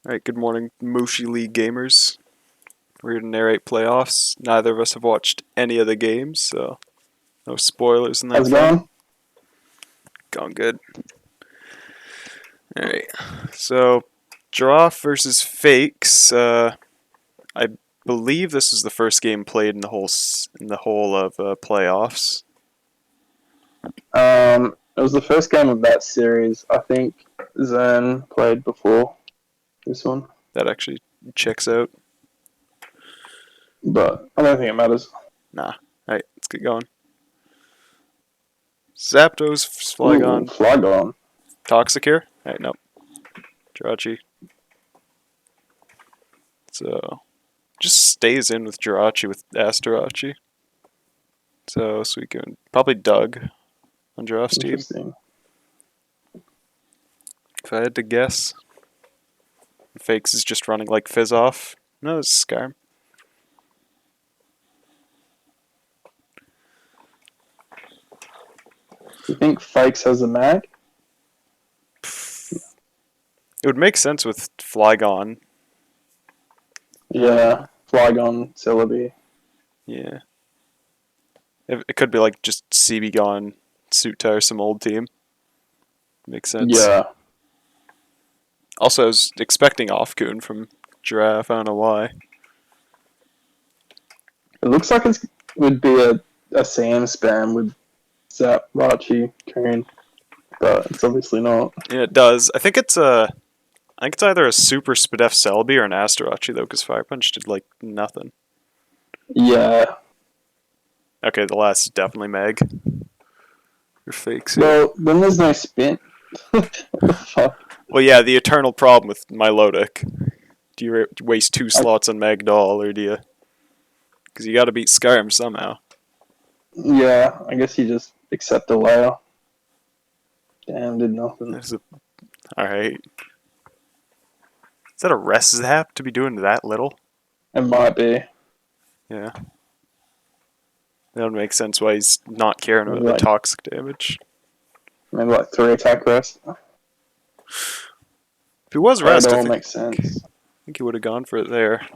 Alright, good morning, Mushi League gamers. We're here to narrate playoffs. Neither of us have watched any of the games, so no spoilers in that How's it front. going? Going good. Alright, so Giraffe Vs Fakes. I believe this was the first game played in the whole of playoffs. It was the first game of that series. I think Zern played before this one, That actually checks out. but I don't think it matters. Nah. Alright, let's get going. Zacpz Vs Ooh, Flygon. Toxic here? Alright, nope. Jirachi. So, just stays in with Jirachi with Asterachi. So we can probably Dawg on Giraffe's team. Interesting. If I had to guess. Fakes is just running like Fizz off. No, it's Skyrim. You think Fakes has a mag? It would make sense with Flygon. Yeah, Flygon, Celebi. Yeah. It could be like just CB gone, suit tire some old team. Makes sense. Yeah. Also, I was expecting Offcoon from Giraffe. I don't know why. It looks like it would be a Sam spam with Zap, Rachi, Coon, but it's obviously not. Yeah, it does. I think it's either a Super Spadef Celebi or an Asterachi though, because Fire Punch did like nothing. Yeah. Okay, the last is definitely Meg. Your fakes. Well, then there's no spin. What the fuck? Well, yeah, the eternal problem with Milotic. Do you waste 2 slots on Magdoll, or do you? Because you got to beat Skyrim somehow. Yeah, I guess you just accept the layer. Damn, did nothing. Alright. Is that a rest zap to be doing that little? It might be. Yeah. That would make sense why he's not caring about the toxic damage. Maybe like 3 attack rest. If he was rest, That all makes sense. I think he would have gone for it there.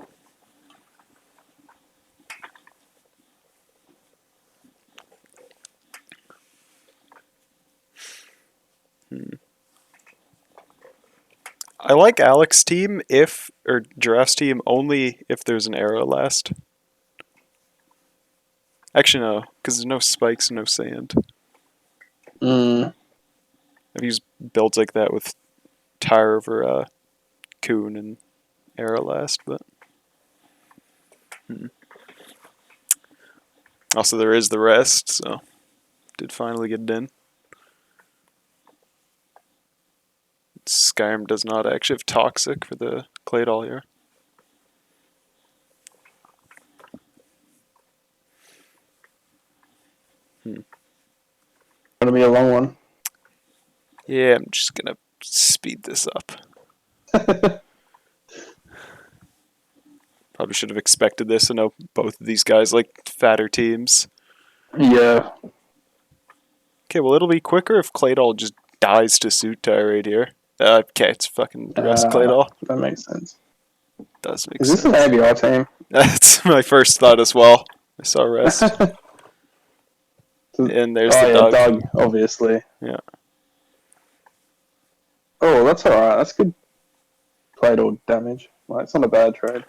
I like Alex's team or Giraffe's team only if there's an arrow last. Actually, no, because there's no spikes and no sand. I've used builds like that with Tire over Coon and arrow last, but also there is the rest, so did finally get it in. Skyrim does not actually have toxic for the Claydol here. Gonna be a long one. Yeah, I'm just gonna speed this up. Probably should have expected this. I know both of these guys like fatter teams. Yeah. Okay, well it'll be quicker if Claydol just dies to suit tire right here. Okay, it's fucking rest Claydol. That makes sense. Does make sense. Is this an ABR team? That's my first thought as well. I saw rest. And there's the Dawg. Dawg, obviously. Yeah. Oh, that's alright. That's good Claydol damage. Like, it's not a bad trade.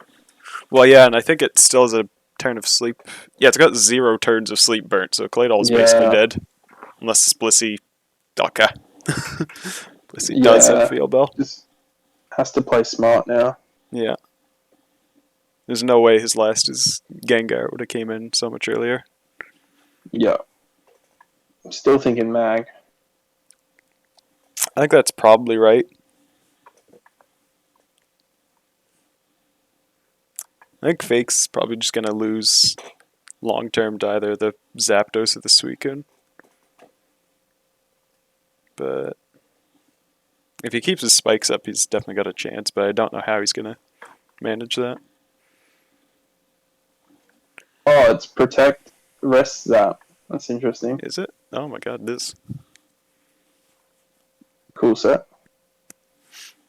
Well, yeah, and I think it still has a turn of sleep. Yeah, it's got 0 turns of sleep burnt, so Claydol's basically dead. Unless Blissey... Okay. Blissey does have Field Bell. Just has to play smart now. Yeah. There's no way his last is Gengar would have came in so much earlier. Yeah. I'm still thinking Mag. I think that's probably right. I think Fakes is probably just going to lose long-term to either the Zapdos or the Suicune. But if he keeps his spikes up, he's definitely got a chance, but I don't know how he's going to manage that. Oh, it's Protect, Rest Zap. That's interesting. Is it? Oh my god, this. Cool set.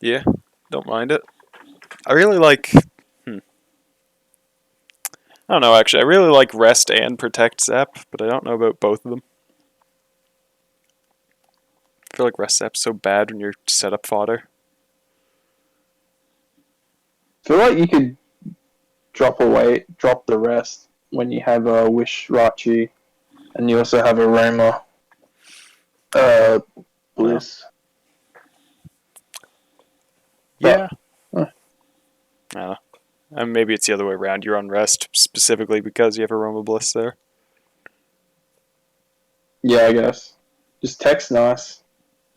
Yeah, don't mind it. I really like... I don't know, actually. I really like Rest and Protect Zap, but I don't know about both of them. I feel like Rest Zap's so bad when you're setup fodder. I feel like you could drop the rest when you have a Wish Rachi, and you also have a Roma Bliss. Yeah. But, I don't know. And maybe it's the other way around. You're on Rest specifically because you have a Roma Bliss there. yeah, I guess. Just Tech's nice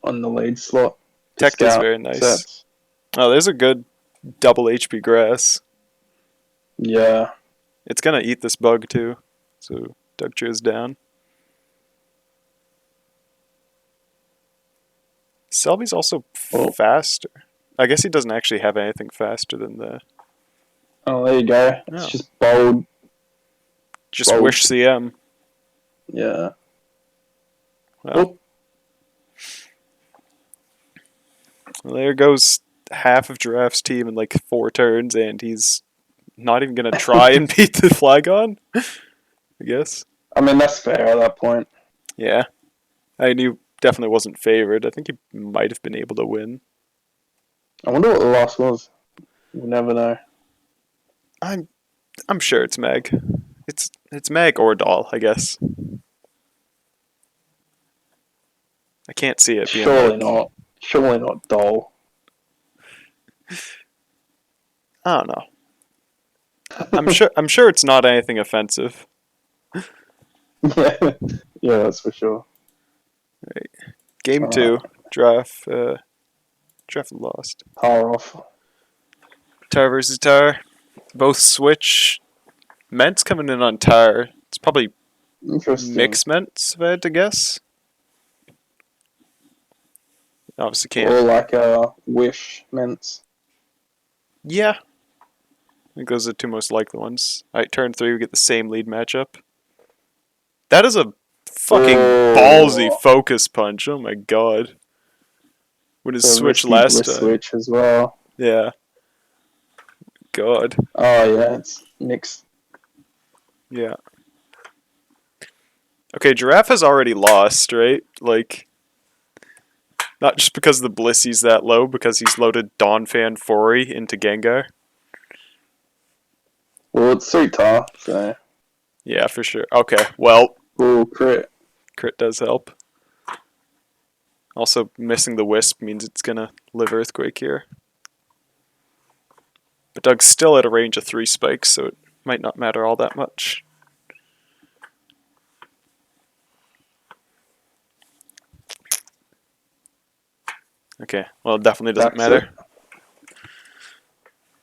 on the lead slot. Tech is very nice. Sets. Oh, there's a good double HP grass. Yeah. It's gonna eat this bug too. So Dawg is down. Selby's also faster. I guess he doesn't actually have anything faster than the... Oh, there you go. It's just bold. Just bold. Wish CM. Yeah. Well, there goes half of Giraffe's team in like 4 turns, and he's not even going to try and beat the Flygon, I guess. I mean, that's fair at that point. Yeah. I knew definitely wasn't favored. I think he might have been able to win. I wonder what the loss was. We'll never know. I'm sure it's Meg. It's Meg or Doll, I guess. I can't see it being surely not. Surely not Doll. I don't know. I'm sure it's not anything offensive. Yeah, that's for sure. Right. Game 2, Giraffe lost. Power off. Tar versus Tar. Both switch. Ment's coming in on Tar. It's probably mixed Ments, if I had to guess. Obviously can't. Or like a Wish Ments. Yeah. I think those are the 2 most likely ones. Alright, turn 3, we get the same lead matchup. That is a fucking ballsy focus punch. Oh my god. When his switch last time. Switch as well. Yeah. God. Oh yeah, it's mixed. Yeah. Okay, Giraffe has already lost, right? Like, not just because the Blissy's that low, because he's loaded Donphan Fori into Gengar. Well, it's Suitar, so... Yeah, for sure. Okay, well... Ooh, crit. Crit does help. Also, missing the Wisp means it's gonna live Earthquake here. But Dawg's still at a range of 3 spikes, so it might not matter all that much. Okay, well, it definitely doesn't matter.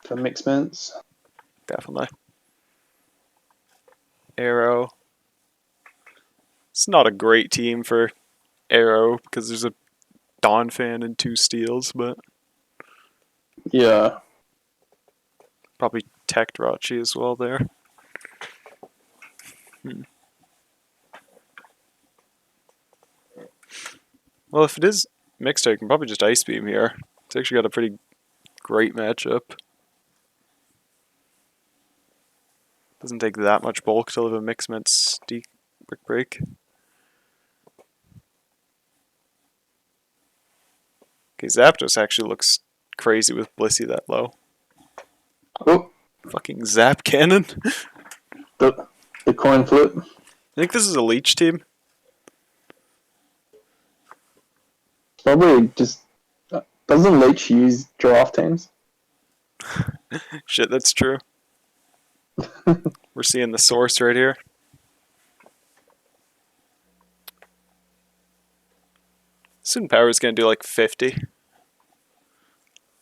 For mixed Ments. Definitely. Arrow. It's not a great team for Arrow because there's a Donphan and 2 steals, but yeah, probably Tech Rachi as well there. Well, if it is mixed, I can probably just Ice Beam here. It's actually got a pretty great matchup. Doesn't take that much bulk to live a Mixed Ments Brick Break. Okay, Zapdos actually looks crazy with Blissey that low. Oh. Fucking Zap Cannon. the coin flip. I think this is a Leech team. Probably just... Doesn't Leech use Giraffe teams? Shit, that's true. We're seeing the source right here. Soon Power's gonna do like 50.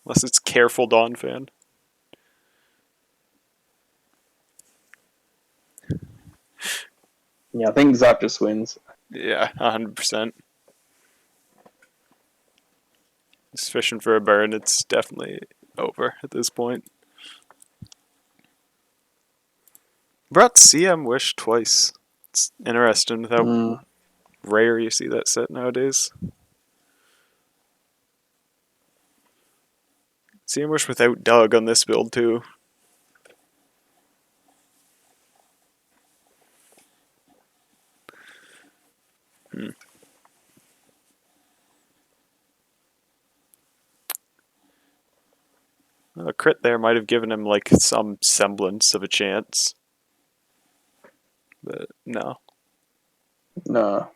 Unless it's careful Donphan. Yeah, I think Zap just wins. Yeah, 100%. Just fishing for a burn, it's definitely over at this point. Brought CM Wish twice. It's interesting with how rare you see that set nowadays. See him wish without Dawg on this build too. A crit there might have given him like some semblance of a chance. But no. No.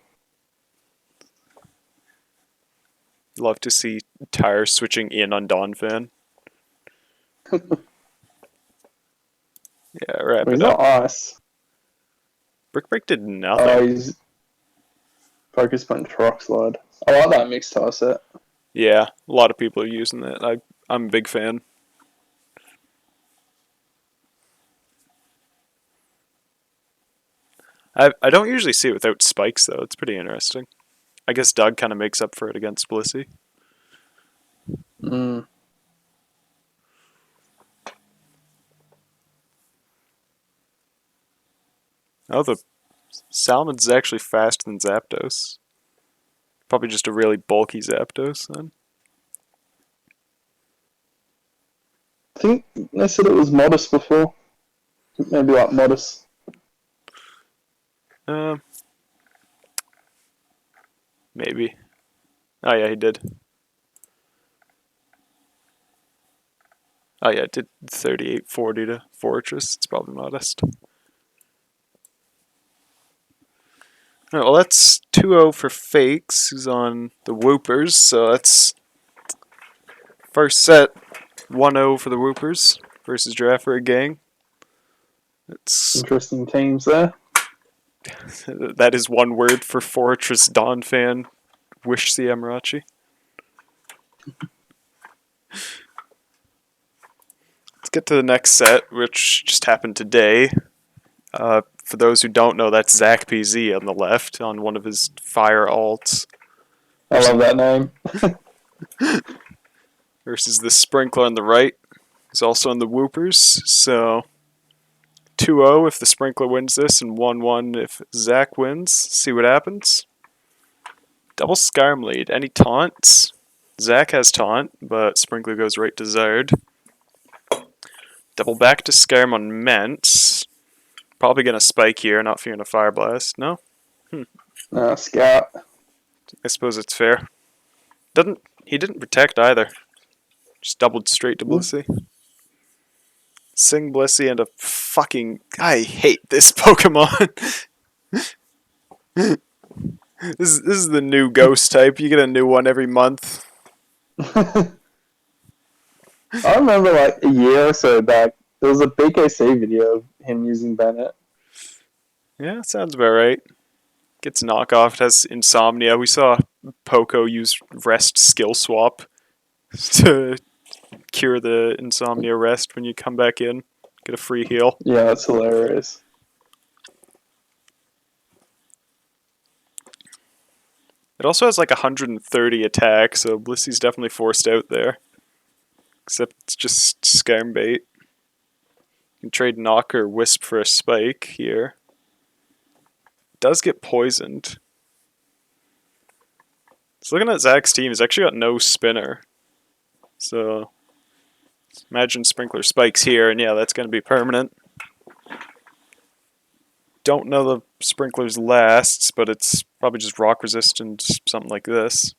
Love to see Tyre switching in on Donphan. Yeah, wrap He's it up. not ice. Brick Break did nothing. Oh, he's Focus Punch Rock Slide. I like that mixed tie set. Yeah, a lot of people are using that. I'm a big fan. I don't usually see it without spikes though. It's pretty interesting. I guess Dawg kind of makes up for it against Blissey. Mm. Oh, the Salmon's actually faster than Zapdos. Probably just a really bulky Zapdos then. I think they said it was Modest before. Maybe like Modest. Maybe. Oh yeah, he did. Oh yeah, it did 3840 to Fortress. It's probably Modest. Alright, well that's 2-0 for Fakes, who's on the Woopers, so that's first set 1-0 for the Woopers versus Giraffarig gang. It's Interesting teams there. that is one word for Fortress Donphan. Wish the Amarachi. Let's get to the next set, which just happened today. For those who don't know, that's Zacpz Vs on the left on one of his fire alts. I love that name. Versus the Sprinkler on the right. He's also on the Woopers, so 2-0 if the Sprinkler wins this, and 1-1 if Zac wins. See what happens. Double Scarm lead. Any taunts? Zac has taunt, but Sprinkler goes right to Zard. Double back to Scarm on Ments. Probably gonna spike here, not fearing a Fire Blast. No? Scout. I suppose it's fair. He didn't protect either. Just doubled straight to Blissey. Sing Blissey and a fucking... I hate this Pokemon. This is the new ghost type. You get a new one every month. I remember like a year or so back, there was a BKC video of him using Bennett. Yeah, sounds about right. Gets knockoff. It has Insomnia. We saw Poco use Rest Skill Swap to cure the Insomnia Rest when you come back in. Get a free heal. Yeah, that's hilarious. It also has like 130 attack, so Blissey's definitely forced out there. Except it's just Scarm bait. You can trade Knock or Wisp for a Spike here. It does get poisoned. So looking at Zac's team, he's actually got no spinner. So imagine Sprinkler spikes here, and yeah, that's going to be permanent. Don't know the Sprinkler's lasts, but it's probably just rock resistant, something like this.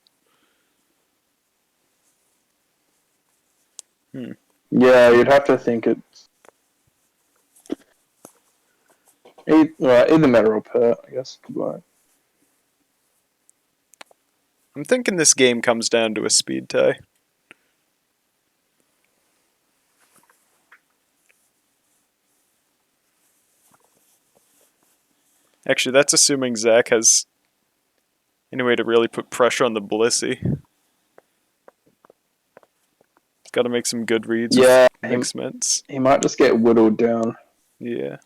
Yeah, you'd have to think it's either Meta or Pert, I guess. Right. I'm thinking this game comes down to a speed tie. Actually, that's assuming Zac has any way to really put pressure on the Blissey. He's got to make some good reads with mixed mints. He might just get whittled down. Yeah.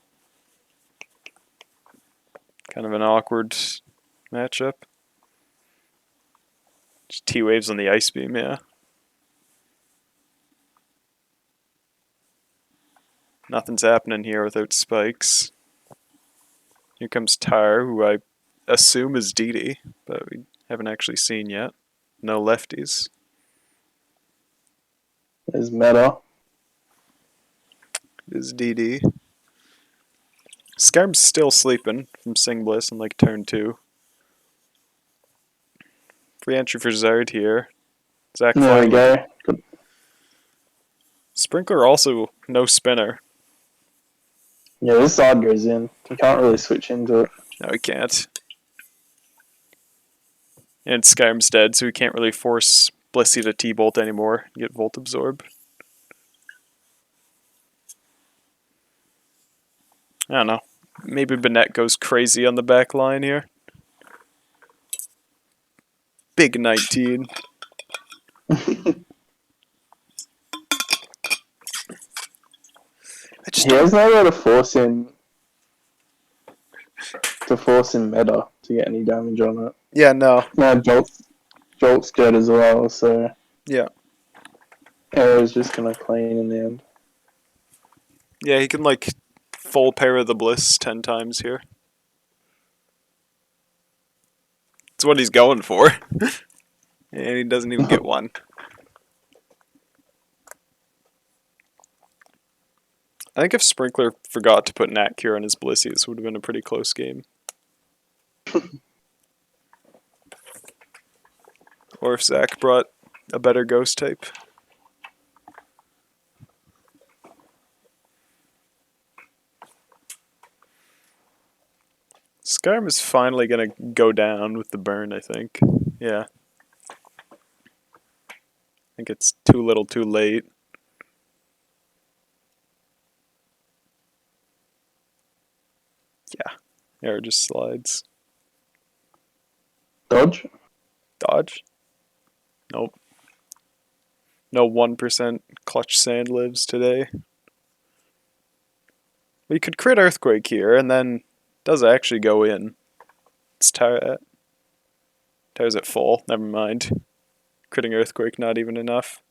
Kind of an awkward matchup. Just T-Waves on the Ice Beam, yeah. Nothing's happening here without spikes. Here comes Tyre, who I assume is Didi, but we haven't actually seen yet. No lefties. There's meta. Is DD. Scarab's still sleeping from Sing Bliss in like turn 2. Free entry for Zard here. Zach There we finally. go. Good. Sprinkler also no spinner. Yeah, this side goes in. You can't really switch into it. No, he can't. And Skyrim's dead, so he can't really force Blissey to T-Bolt anymore and get Volt Absorb. I don't know. Maybe Bennett goes crazy on the back line here. Big 19. He has nowhere to force in meta to get any damage on it. Yeah, no. No, Jolt's dead as well, so Yeah. Arrow's just gonna clean in the end. Yeah, he can like full pair of the Bliss 10 times here. It's what he's going for. And he doesn't even get one. I think if Sprinkler forgot to put Nat Cure on his Blissey, this would have been a pretty close game. Or if Zach brought a better Ghost type. Skyrim is finally going to go down with the burn, I think. Yeah. I think it's too little too late. Yeah. Arrow just slides. Dodge? Dodge? Nope. No 1% clutch sand lives today. We could crit Earthquake here, and then does actually go in. It's tires at full. Never mind. Critting Earthquake not even enough.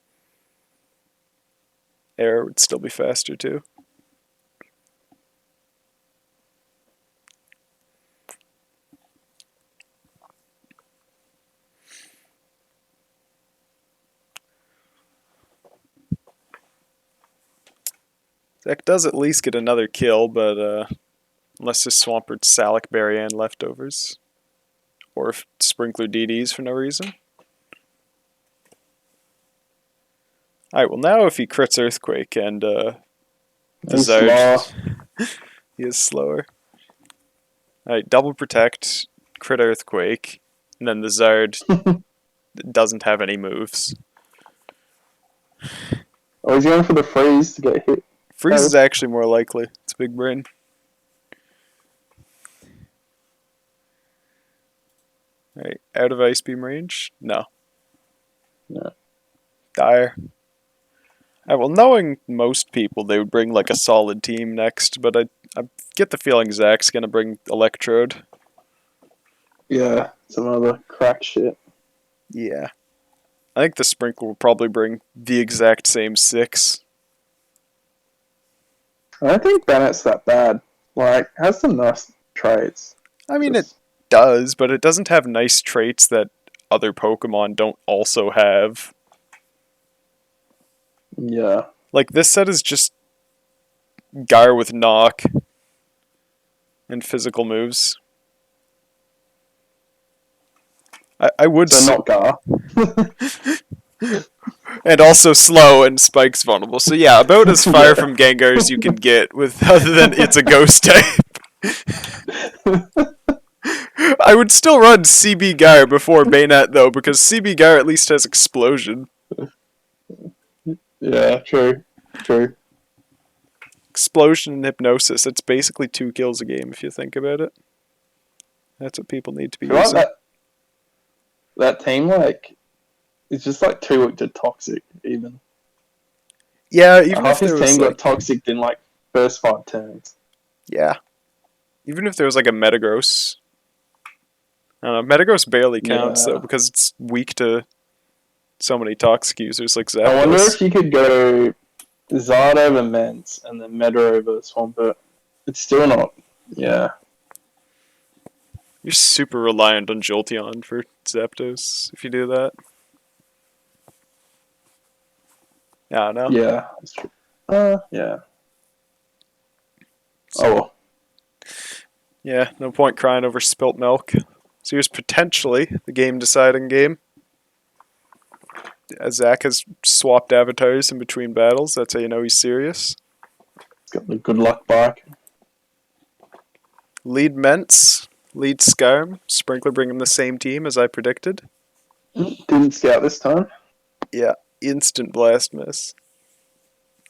Air would still be faster too. Zach does at least get another kill, but unless his Swampert Salic Berryan leftovers. Or if Sprinkler DDs for no reason. Alright, well now if he crits Earthquake and Desired, he is slower. Alright, double protect, crit Earthquake, and then the Zard doesn't have any moves. Oh, he's going for the freeze to get hit. Freeze is actually more likely. It's big brain. Alright, out of Ice Beam range? No. No. Dire. Alright, well, knowing most people, they would bring like a solid team next, but I get the feeling Zach's gonna bring Electrode. Yeah, some other crack shit. Yeah. I think the Sprinkle will probably bring the exact same 6. I don't think Bennett's that bad. Like, has some nice traits. I mean, it does, but it doesn't have nice traits that other Pokemon don't also have. Yeah. Like, this set is just Gyre with Knock and physical moves. I would so not Gar. And also slow and Spike's vulnerable. So yeah, about as far from Gengar as you can get with other than it's a ghost type. I would still run CB Gyre before Bayonet though, because CB Gyre at least has explosion. Yeah, true. True. Explosion and Hypnosis, it's basically 2 kills a game if you think about it. That's what people need to be using. That team, like, it's just like too weak to Toxic, even. Yeah, even half if his team got Toxic in like first 5 turns. Yeah. Even if there was like a Metagross. I don't know, Metagross barely counts though, because it's weak to so many Toxic users like Zacpz. I wonder if you could go Zard over Mence and then Meta over Swampert. It's still not, yeah. You're super reliant on Jolteon for Zapdos if you do that. I don't know. Yeah, that's true. Yeah. So, Oh well. yeah, no point crying over spilt milk. So here's potentially the game-deciding game. Zach has swapped avatars in between battles. That's how you know he's serious. It's got the good luck bark. Lead Ments, lead Scarm. Sprinkler bringing the same team as I predicted. Didn't scout this time. Yeah, instant blast miss.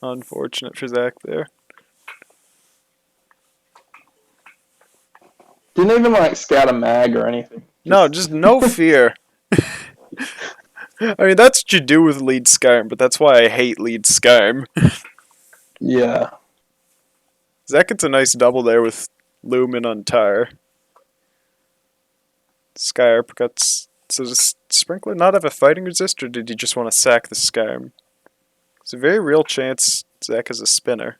Unfortunate for Zach there. Didn't even like scout a mag or anything. No, just no fear. I mean, that's what you do with lead Scarm, but that's why I hate lead Scarm. Yeah. Zach gets a nice double there with Lumen on Tire. Scarp got... So does Sprinkler not have a fighting resist, or did he just want to sack the Scarm? It's a very real chance Zach has a spinner.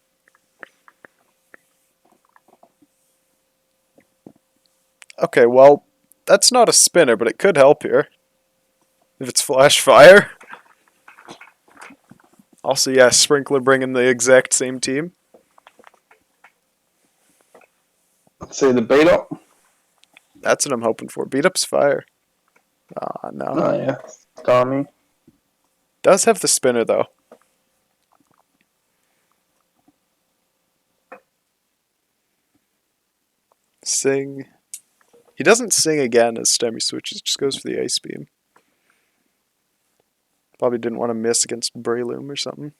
Okay, well, that's not a spinner, but it could help here. If it's Flash Fire. Also, yeah, Sprinkler bringing the exact same team. Let's see the beat up. That's what I'm hoping for. Beat up's fire. Ah, no. Oh yeah. Tommy. Does have the spinner, though. Sing. He doesn't sing again as Stemmy switches, just goes for the Ice Beam. Probably didn't want to miss against Breloom or something.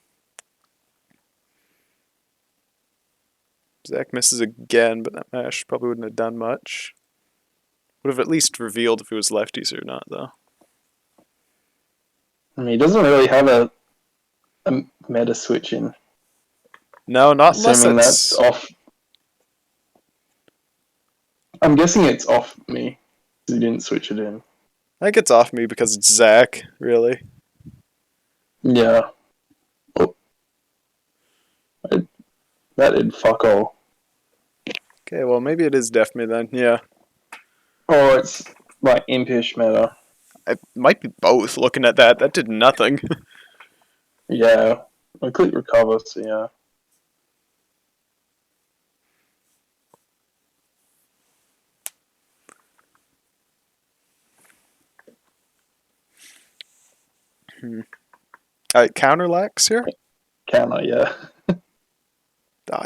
Zach misses again, but that mash probably wouldn't have done much. Would have at least revealed if it was lefties or not, though. I mean, he doesn't really have a meta switch in. No, not unless Assuming it's... that's off. I'm guessing it's off me. He didn't switch it in. I think it's off me because it's Zach, really. Yeah. Oh. That did fuck all. Okay, well, maybe it is def me then, yeah. Or it's like impish meta. It might be both, looking at that. That did nothing. Yeah. I click recover, so yeah. Alright, counter lax here. Counter, yeah.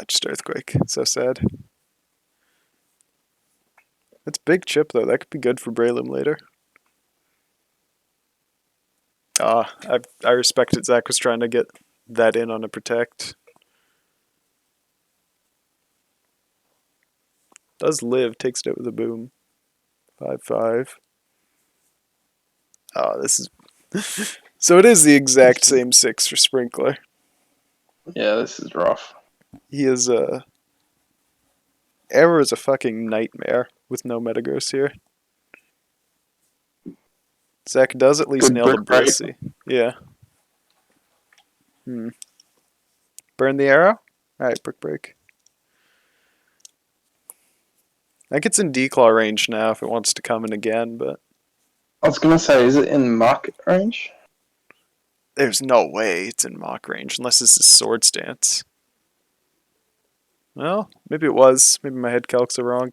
Just Earthquake. So sad. That's big chip, though. That could be good for Breloom later. I respect it. Zach was trying to get that in on a protect. Does live, takes it out with a boom. 5-5. Oh, this is... So it is the exact same 6 for Sprinkler. Yeah, this is rough. He is a... Error is a fucking nightmare with no Metagross here. Zach does at least Good nail the brick break. Blissey. Yeah. Burn the arrow? Alright, brick break. I think it's in Declaw range now if it wants to come in again, but... I was gonna say, is it in muck range? There's no way it's in mock range, unless this is Sword Stance. Well, maybe it was. Maybe my head calcs are wrong.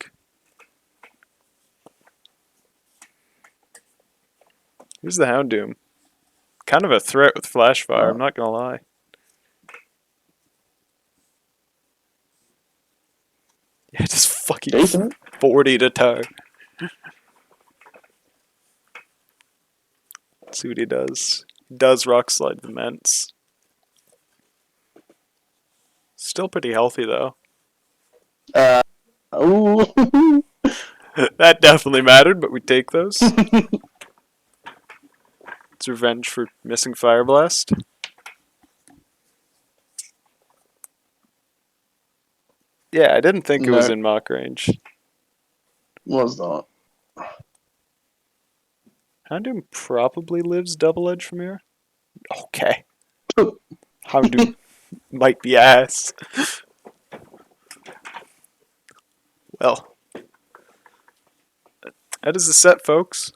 Here's the Houndoom. Kind of a threat with Flash Fire, I'm not gonna lie. Yeah, just fucking Decent. 40 to tar. Let's see what he does. He does Rock Slide the Ments. Still pretty healthy, though. Ooh. That definitely mattered, but we take those. It's revenge for missing Fire Blast. Yeah, I didn't think it was in mock range. Was not. Houndoom probably lives double edge from here. Okay. Houndoom might be ass. Well, that is the set, folks.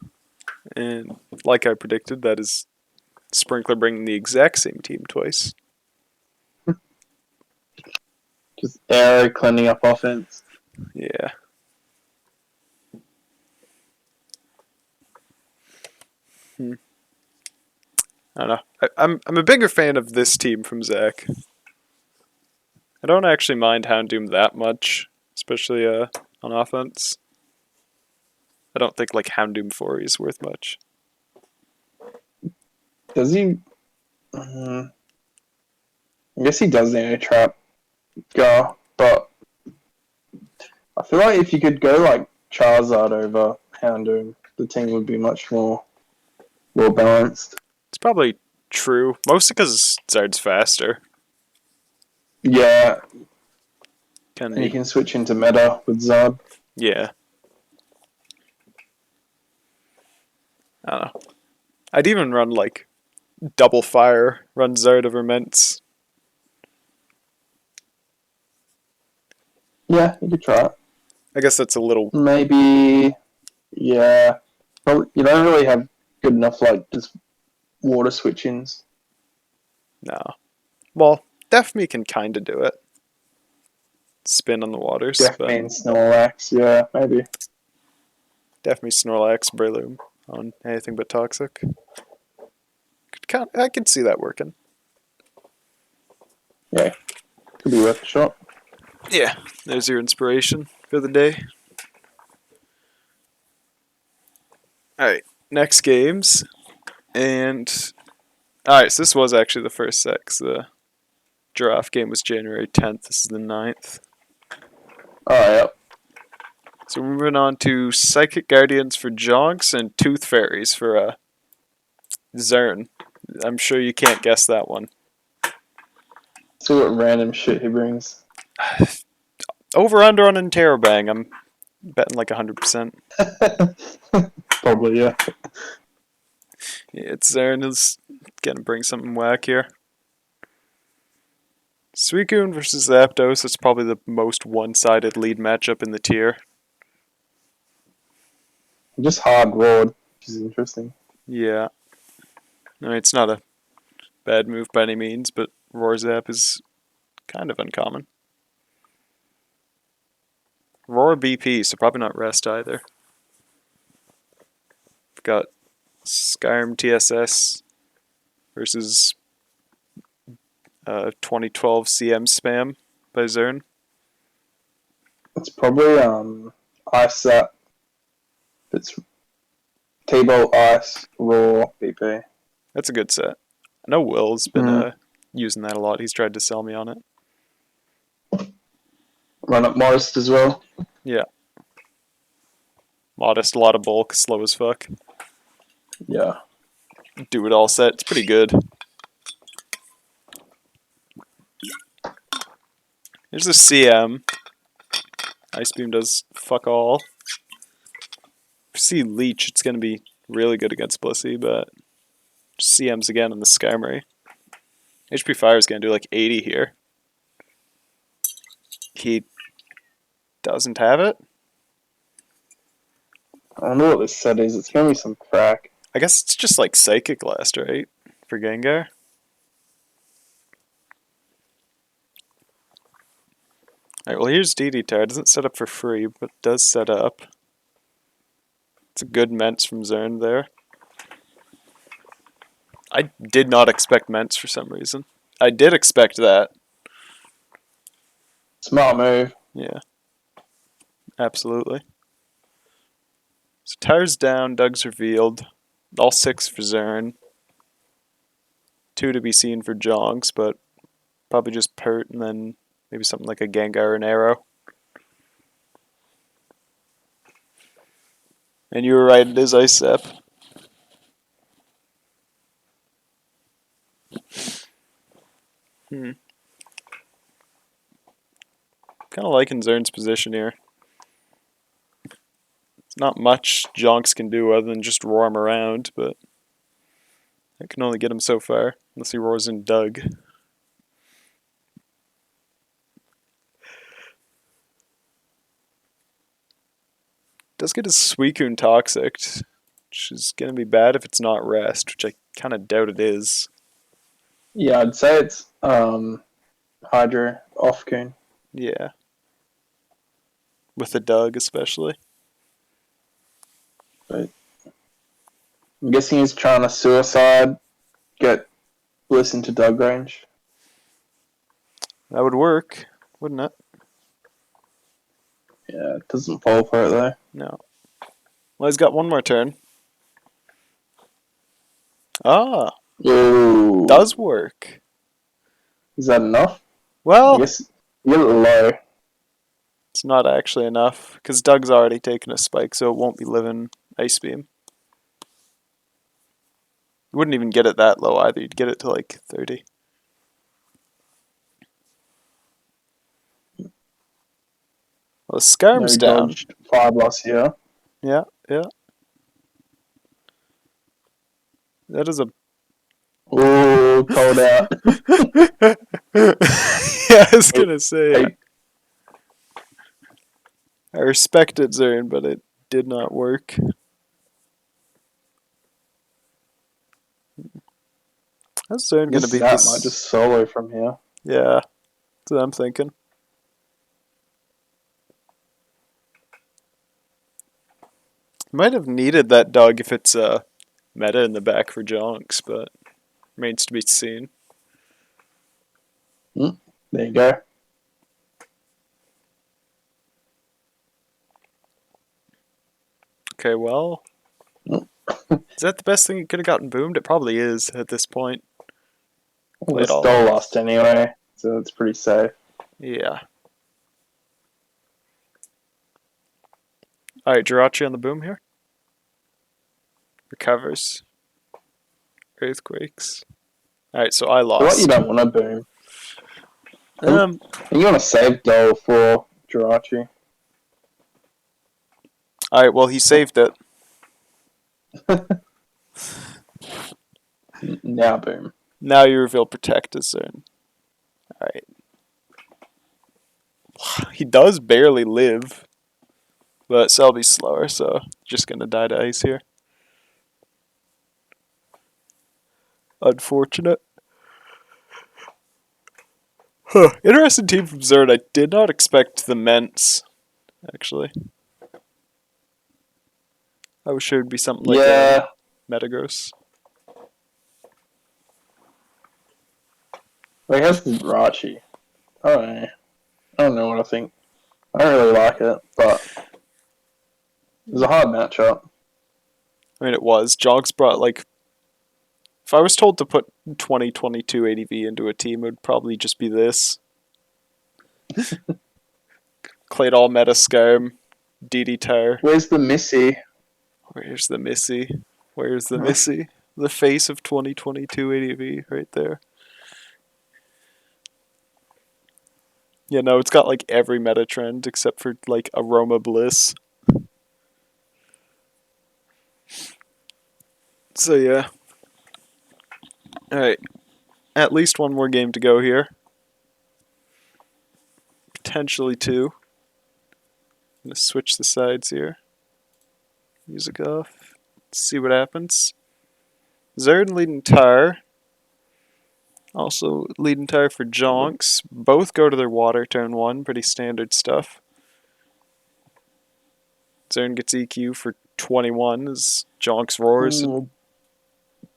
And like I predicted, that is Sprinkler bringing the exact same team twice. Just arrow cleaning up offense. Yeah. I don't know. I'm a bigger fan of this team from Zach. I don't actually mind Houndoom that much, especially on offense. I don't think like Houndoom 4 is worth much. Does he? I guess he does need a trap go, but I feel like if you could go like Charizard over Houndoom, the team would be much more well balanced. It's probably true, mostly because Zard's faster. Yeah, Can and you be. can switch into meta with Zard. Yeah. I don't know. I'd even run like double fire, run Zard over Ments. Yeah, you could try it. I guess that's a little. Maybe, yeah. Probably, you don't really have good enough like just water switch-ins. No. Well, Deafme can kind of do it. Spin on the waters. Definitely in Snorlax, yeah, maybe. Deafme, Snorlax, Breloom on anything but Toxic. I could see that working. Yeah, could be worth a shot. Yeah, there's your inspiration for the day. Alright, next games. And alright, so this was actually the first set, 'cause the Giraffe game was January 10th. This is the 9th. Oh, yep. So we're moving on to Psychic Guardians for Jhonx and Tooth Fairies for Zern. I'm sure you can't guess that one. See what random shit he brings. Over under on Interrobang, I'm betting like 100%. Probably, yeah. Yeah, it's Zern is gonna bring something whack here. Suicune versus Zapdos, it's probably the most one-sided lead matchup in the tier. Just hard roared, which is interesting. Yeah. I mean, it's not a bad move by any means, but Roar Zap is kind of uncommon. Roar BP, so probably not Rest either. We've got Skyrim TSS versus 2012 CM Spam by Zern. It's probably Ice Zap. It's T-Bolt Ice Raw BP. That's a good set. I know Will's been using that a lot. He's tried to sell me on it. Run up Modest as well. Yeah. Modest, a lot of bulk, slow as fuck. Yeah. Do it all set. It's pretty good. Here's a CM. Ice Beam does fuck all. If you see Leech, it's going to be really good against Blissey, but CM's again on the Skyrim. HP Fire is going to do like 80 here. He doesn't have it? I don't know what this set is. It's going to be some crack. I guess it's just like Psychic Blast, right? For Gengar. Alright, well here's DD-Tar. It doesn't set up for free, but does set up. It's a good Ments from Zern there. I did not expect Ments for some reason. I did expect that. Smart move. Yeah. Absolutely. So Tar's down, Doug's revealed. All 6 for Zern. 2 to be seen for Jhonx, but probably just Pert and then maybe something like a Gengar and Arrow. And you were right, it is Ice Zap. Kind of liking Zern's position here. It's not much Jhonx can do other than just roar him around, but that can only get him so far, unless he roars in Doug. Does get his Suicune Toxic. which is going to be bad if it's not rest, which I kind of doubt it is. Yeah, I'd say it's Hydro off Coon. Yeah. With the Dawg especially. But I'm guessing he's trying to suicide, get Bliss into Dawg range. That would work, wouldn't it? Yeah, it doesn't fall for it though. No. Well, he's got one more turn. Ah. Ooh. Does work. Is that enough? Well, I guess you get it low. it's not actually enough, because Doug's already taken a spike, so it won't be living Ice Beam. You wouldn't even get it that low either. You'd get it to like 30. Well, the Scarm's down. Dodged 5 loss here. Yeah, yeah. That is a... Ooh, cold out. Yeah, I was gonna say. I respected Zern, but it did not work. How's Zern gonna beat this? Might just solo from here. Yeah, that's what I'm thinking. Might have needed that Dawg if it's meta in the back for Jhonx, but remains to be seen. There you go. Okay, well, is that the best thing it could have gotten boomed? It probably is at this point. Well, it's all lost anyway, so it's pretty safe. Yeah. Alright, Jirachi on the boom here. Recovers. Earthquakes. Alright, so I lost. What you don't want to boom? You want to save Dole for Jirachi. Alright, well, he saved it. Now boom. Now you reveal Protect as Zern. Alright. He does barely live. But Selby's slower, so just gonna die to ice here. Unfortunate. Huh. Interesting team from Zern. I did not expect the Ments, actually. I was sure it'd be something like Metagross. Well, he has Jirachi. I don't know what I think. I don't really like it, but it was a hard matchup. I mean, it was. Jhonx brought, like... If I was told to put 2022 ADV into a team, it would probably just be this. Claydol, Meta, Scarm, DD Tower. Where's the Missy? Where's the Missy? Where's the Missy? The face of 2022 ADV right there. Yeah, no, it's got like every meta trend except for like Aroma Bliss. So yeah. Alright. At least one more game to go here. Potentially two. I'm gonna switch the sides here. Music off. Let's see what happens. Zern leading Tar. Also leading Tar for Jhonx. Both go to their water turn one. Pretty standard stuff. Zern gets EQ for 21 as Jhonx roars.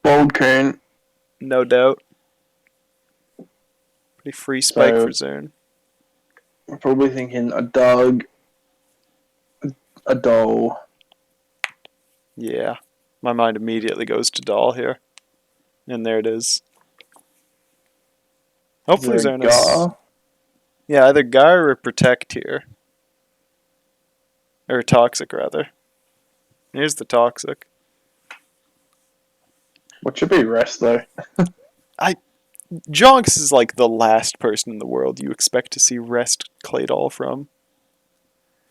Bold Coon. No doubt. Pretty free spike for Zern. I'm probably thinking a Dawg, a Dole. Yeah. My mind immediately goes to Doll here. And there it is. Hopefully Zern is... Yeah, either Guy or Protect here. Or Toxic, rather. Here's the Toxic. What should be Rest, though? Jhonx is like the last person in the world you expect to see Rest Claydol from.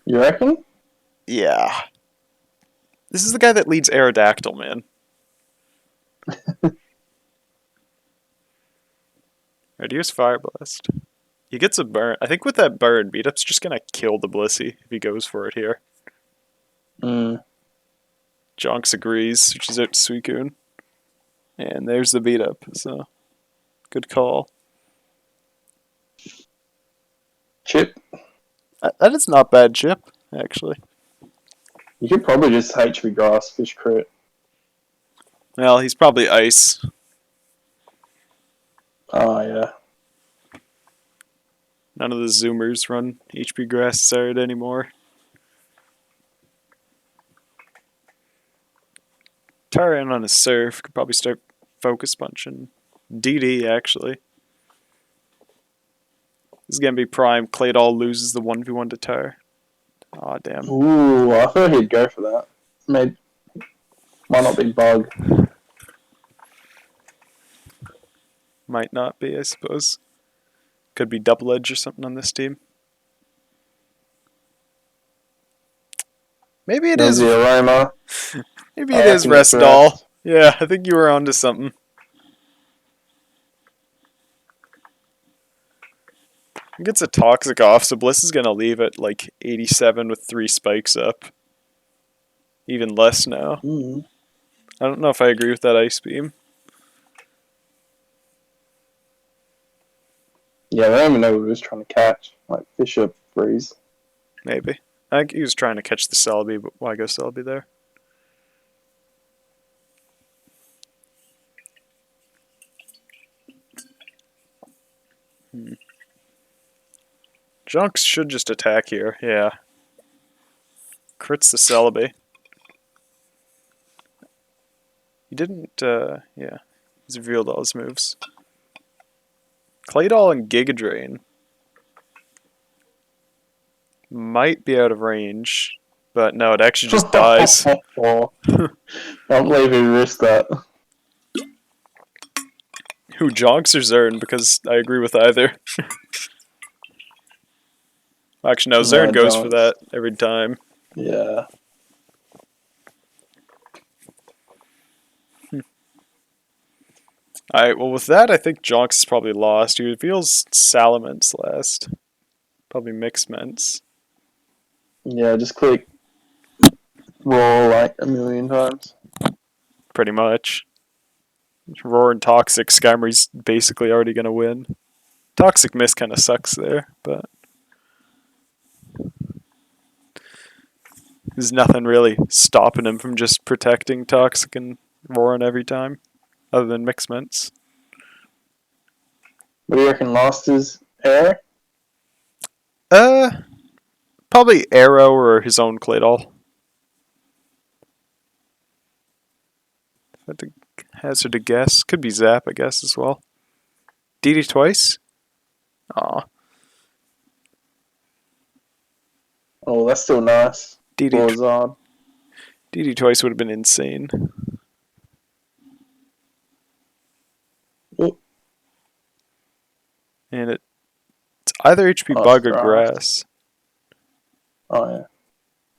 You reckon? Yeah. This is the guy that leads Aerodactyl, man. Alright, here's Fire Blast. He gets a burn. I think with that burn, Beat-Up's just gonna kill the Blissey if he goes for it here. Jhonx agrees, which is out to Suicune. And there's the beat up, so good call. Chip. That is not bad chip, actually. You could probably just HP Grass Fish crit. Well, he's probably ice. Oh, yeah. None of the Zoomers run HP Grass Zard anymore. Tarian on his Surf could probably start Focus Punching. DD, actually. This is going to be prime. Claydol loses the 1v1 to Tar. Aw, damn. Ooh, I thought he'd go for that. Might not be Bug. Might not be, I suppose. Could be Double Edge or something on this team. Maybe it is. The Aroma. Maybe it is Restall. Yeah, I think you were onto something. He gets a Toxic off, so Bliss is going to leave at like 87 with 3 spikes up. Even less now. I don't know if I agree with that Ice Beam. Yeah, I don't even know what he was trying to catch. Like Bishop Freeze. Maybe. I think he was trying to catch the Celebi, but why go Celebi there? Jhonx should just attack here, yeah. Crits the Celebi. He didn't, yeah. He's revealed all his moves. Claydol and Giga Drain might be out of range, but no, it actually just dies. I can't believe he risked that. Who, Jhonx or Zern? Because I agree with either. Actually, no, Zern goes for that every time. Yeah. Alright, well with that, I think Jhonx is probably lost. He reveals Salamence last. Probably Mixments. Yeah, just click Roar like a million times. Pretty much. Roar and Toxic, Skarmory's basically already going to win. Toxic Mist kind of sucks there, but there's nothing really stopping him from just protecting Toxic and Roaring every time, other than Mixments. What do you reckon lost his air? Probably Arrow or his own Claydol. If I had to hazard a guess, could be Zap, I guess, as well. DD twice? Aw. Oh, that's still nice. DD twice would have been insane. Oh. And it's either HP Bug or Grass. Oh, yeah.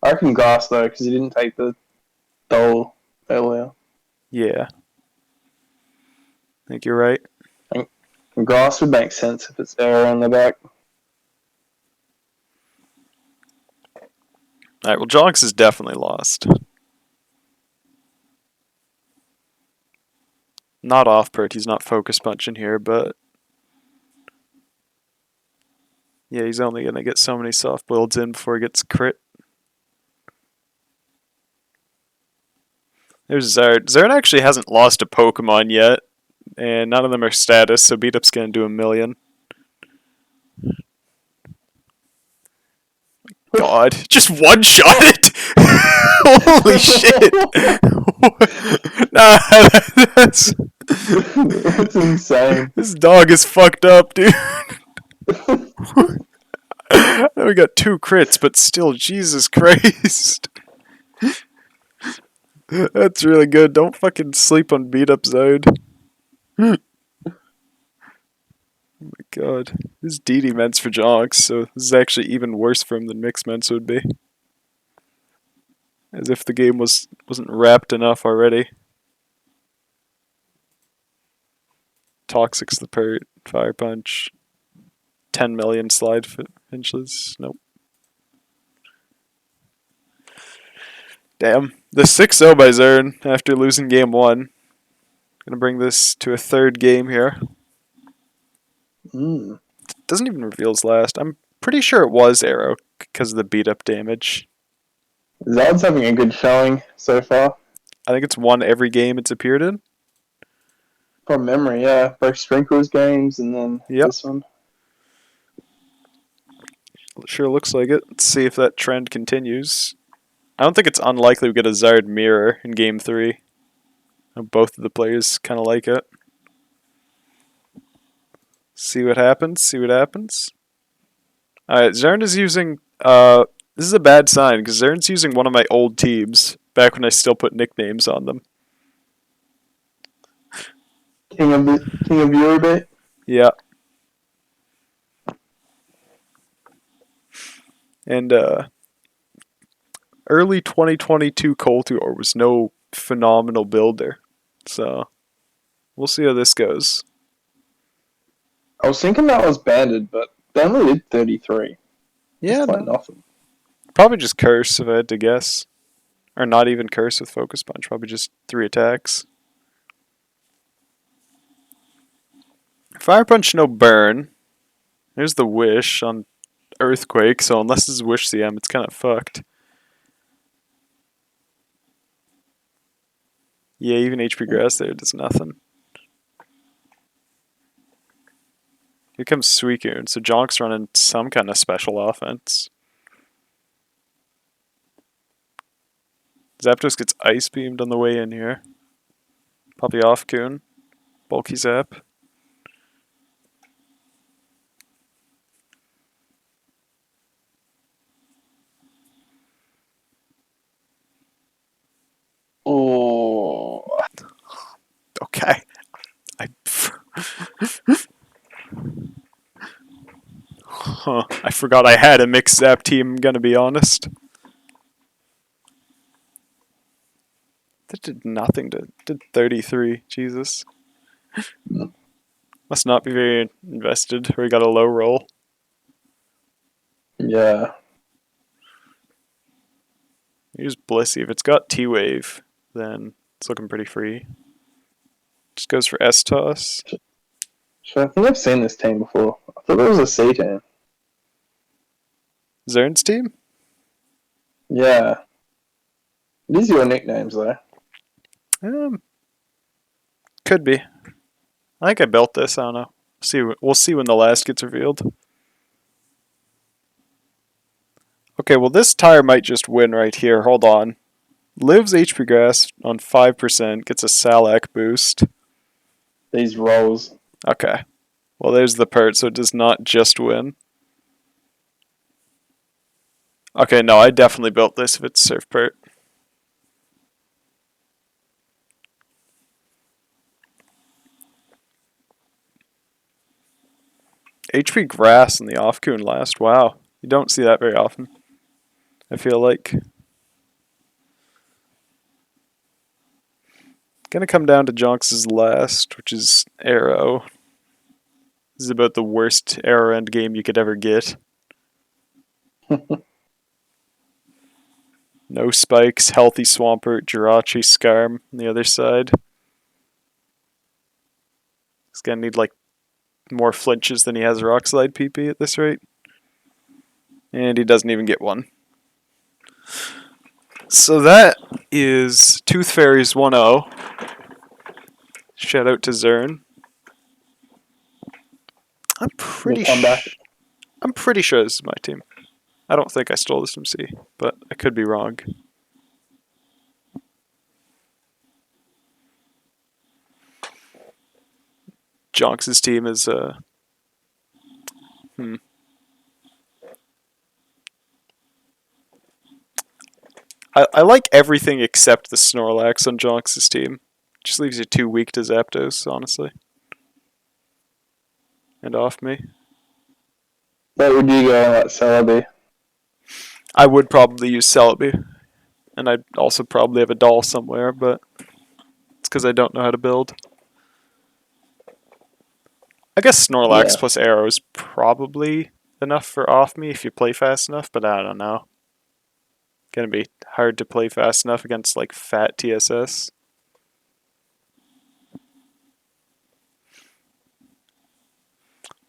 I reckon Grass, though, because he didn't take the Dole earlier. Yeah. I think you're right. Grass would make sense if it's air on the back. Alright, well, Jhonx is definitely lost. Not off-pert, he's not focus punching here, but yeah, he's only going to get so many soft builds in before he gets crit. There's Zard. Zard actually hasn't lost a Pokemon yet, and none of them are status, so beat up's going to do 1,000,000. God, just one-shot it! Holy shit! Nah, that's insane. This dog is fucked up, dude. We got 2 crits, but still, Jesus Christ. That's really good. Don't fucking sleep on beat up Zard. Oh my god. This is DD Ments for Jhonx, so this is actually even worse for him than Mixed Ments would be. As if the game wasn't wrapped enough already. Toxic's the pert. Fire Punch. 10 million slide inches. Nope. Damn. The 6-0 by Zern after losing game 1. Gonna bring this to a third game here. Doesn't even reveal his last. I'm pretty sure it was Arrow because of the beat up damage. Zald's having a good showing so far. I think it's won every game it's appeared in. From memory, yeah. Both Sprinkles games and then this one. Sure looks like it. Let's see if that trend continues. I don't think it's unlikely we get a Zard mirror in game 3. Both of the players kind of like it. See what happens. See what happens. Alright, Zern is using... this is a bad sign, because Zern's using one of my old teams, back when I still put nicknames on them. King of Eurobait? Yeah. And, early 2022 Colteor was no phenomenal builder. So, we'll see how this goes. I was thinking that was banded, but they only did 33. Yeah, That's nothing. Probably just curse if I had to guess. Or not even curse with focus punch, probably just 3 attacks. Fire punch, no burn. There's the wish on earthquake, so unless this is wish CM, it's kind of fucked. Yeah, even HP grass there does nothing. Here comes Suicune, so Jhonx running some kind of special offense. Zapdos gets ice beamed on the way in here. Poppy off Coon. Bulky Zap. Oh. Okay. I forgot I had a mixed Zap team, I'm gonna be honest. That did nothing to... did 33. Jesus. Must not be very invested, or he got a low roll. Yeah. Here's Blissey. If it's got T-Wave, then it's looking pretty free. Just goes for S-Toss. So I think I've seen this team before. I thought it was a C team. Zern's team? Yeah. These are your nicknames, though. Could be. I think I built this. I don't know. We'll see when the last gets revealed. Okay, well this tire might just win right here. Hold on. Lives HP Grass on 5%. Gets a Salac boost. These rolls. Okay. Well, there's the pert, so it does not just win. Okay, no, I definitely built this if it's Surf Pert. HP Grass in the off-coon last. Wow. You don't see that very often, I feel like. Gonna come down to Jhonx's last, which is Arrow. This is about the worst Arrow end game you could ever get. No spikes, healthy Swampert, Jirachi, Scarm on the other side. He's gonna need like more flinches than he has Rock Slide PP at this rate. And he doesn't even get one. So that is Tooth Fairies 1-0. Shout out to Zern. I'm pretty sure this is my team. I don't think I stole this from C, but I could be wrong. Jhonx's team is I like everything except the Snorlax on Jhonx's team. Just leaves you too weak to Zapdos, honestly. And off me. What would you go on that Celebi? I would probably use Celebi. And I'd also probably have a doll somewhere, but it's because I don't know how to build. I guess Snorlax plus Arrow is probably enough for off me if you play fast enough, but I don't know. Gonna be hard to play fast enough against like fat TSS.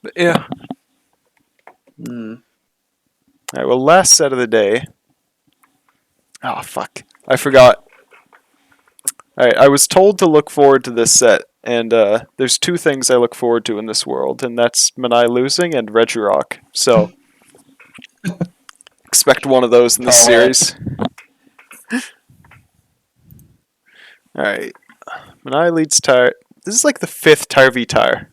But yeah. Alright, well, last set of the day. Oh, fuck. I forgot. Alright, I was told to look forward to this set, and there's two things I look forward to in this world, and that's Monai losing and Regirock. So, expect one of those in this series. Alright. Monai leads Tyre. This is like the 5th Tyre Tyre.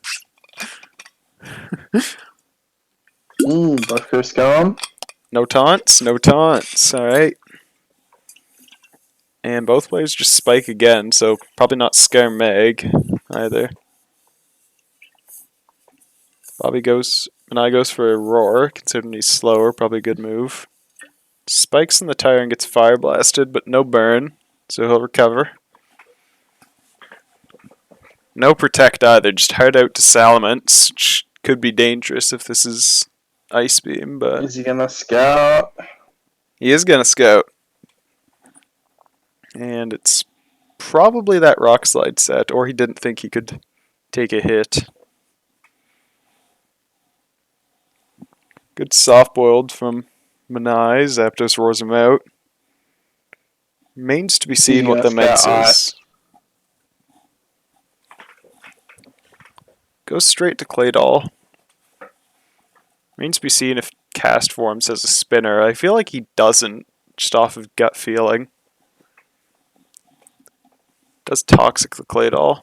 Both first gone. No taunts, no taunts. Alright. And both players just spike again, so probably not Scare Meg either. Monai goes for a Roar, considering he's slower, probably a good move. Spikes in the tire and gets Fire Blasted, but no burn, so he'll recover. No Protect either, just hard out to Salamence, which could be dangerous if this is Ice Beam, but... Is he gonna scout? He is gonna scout. And it's probably that Rock Slide set, or he didn't think he could take a hit. Good soft-boiled from Monai. Zapdos roars him out. Remains to be seen what the Mence is. Goes straight to Claydol. Remains to be seen if Castforms has a spinner. I feel like he doesn't, just off of gut feeling. Does Toxic the Claydol.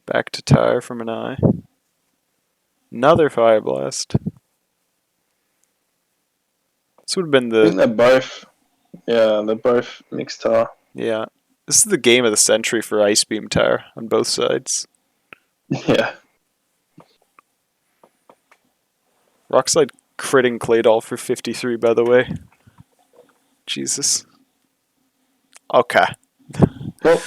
Back to Tire for Monai. Another Fire Blast. This would have been the... I think they're both... Yeah, they're both mixed tire. Yeah. This is the game of the century for Ice Beam Tire on both sides. Yeah. Rockslide critting Claydol for 53, by the way. Jesus. Okay. Well.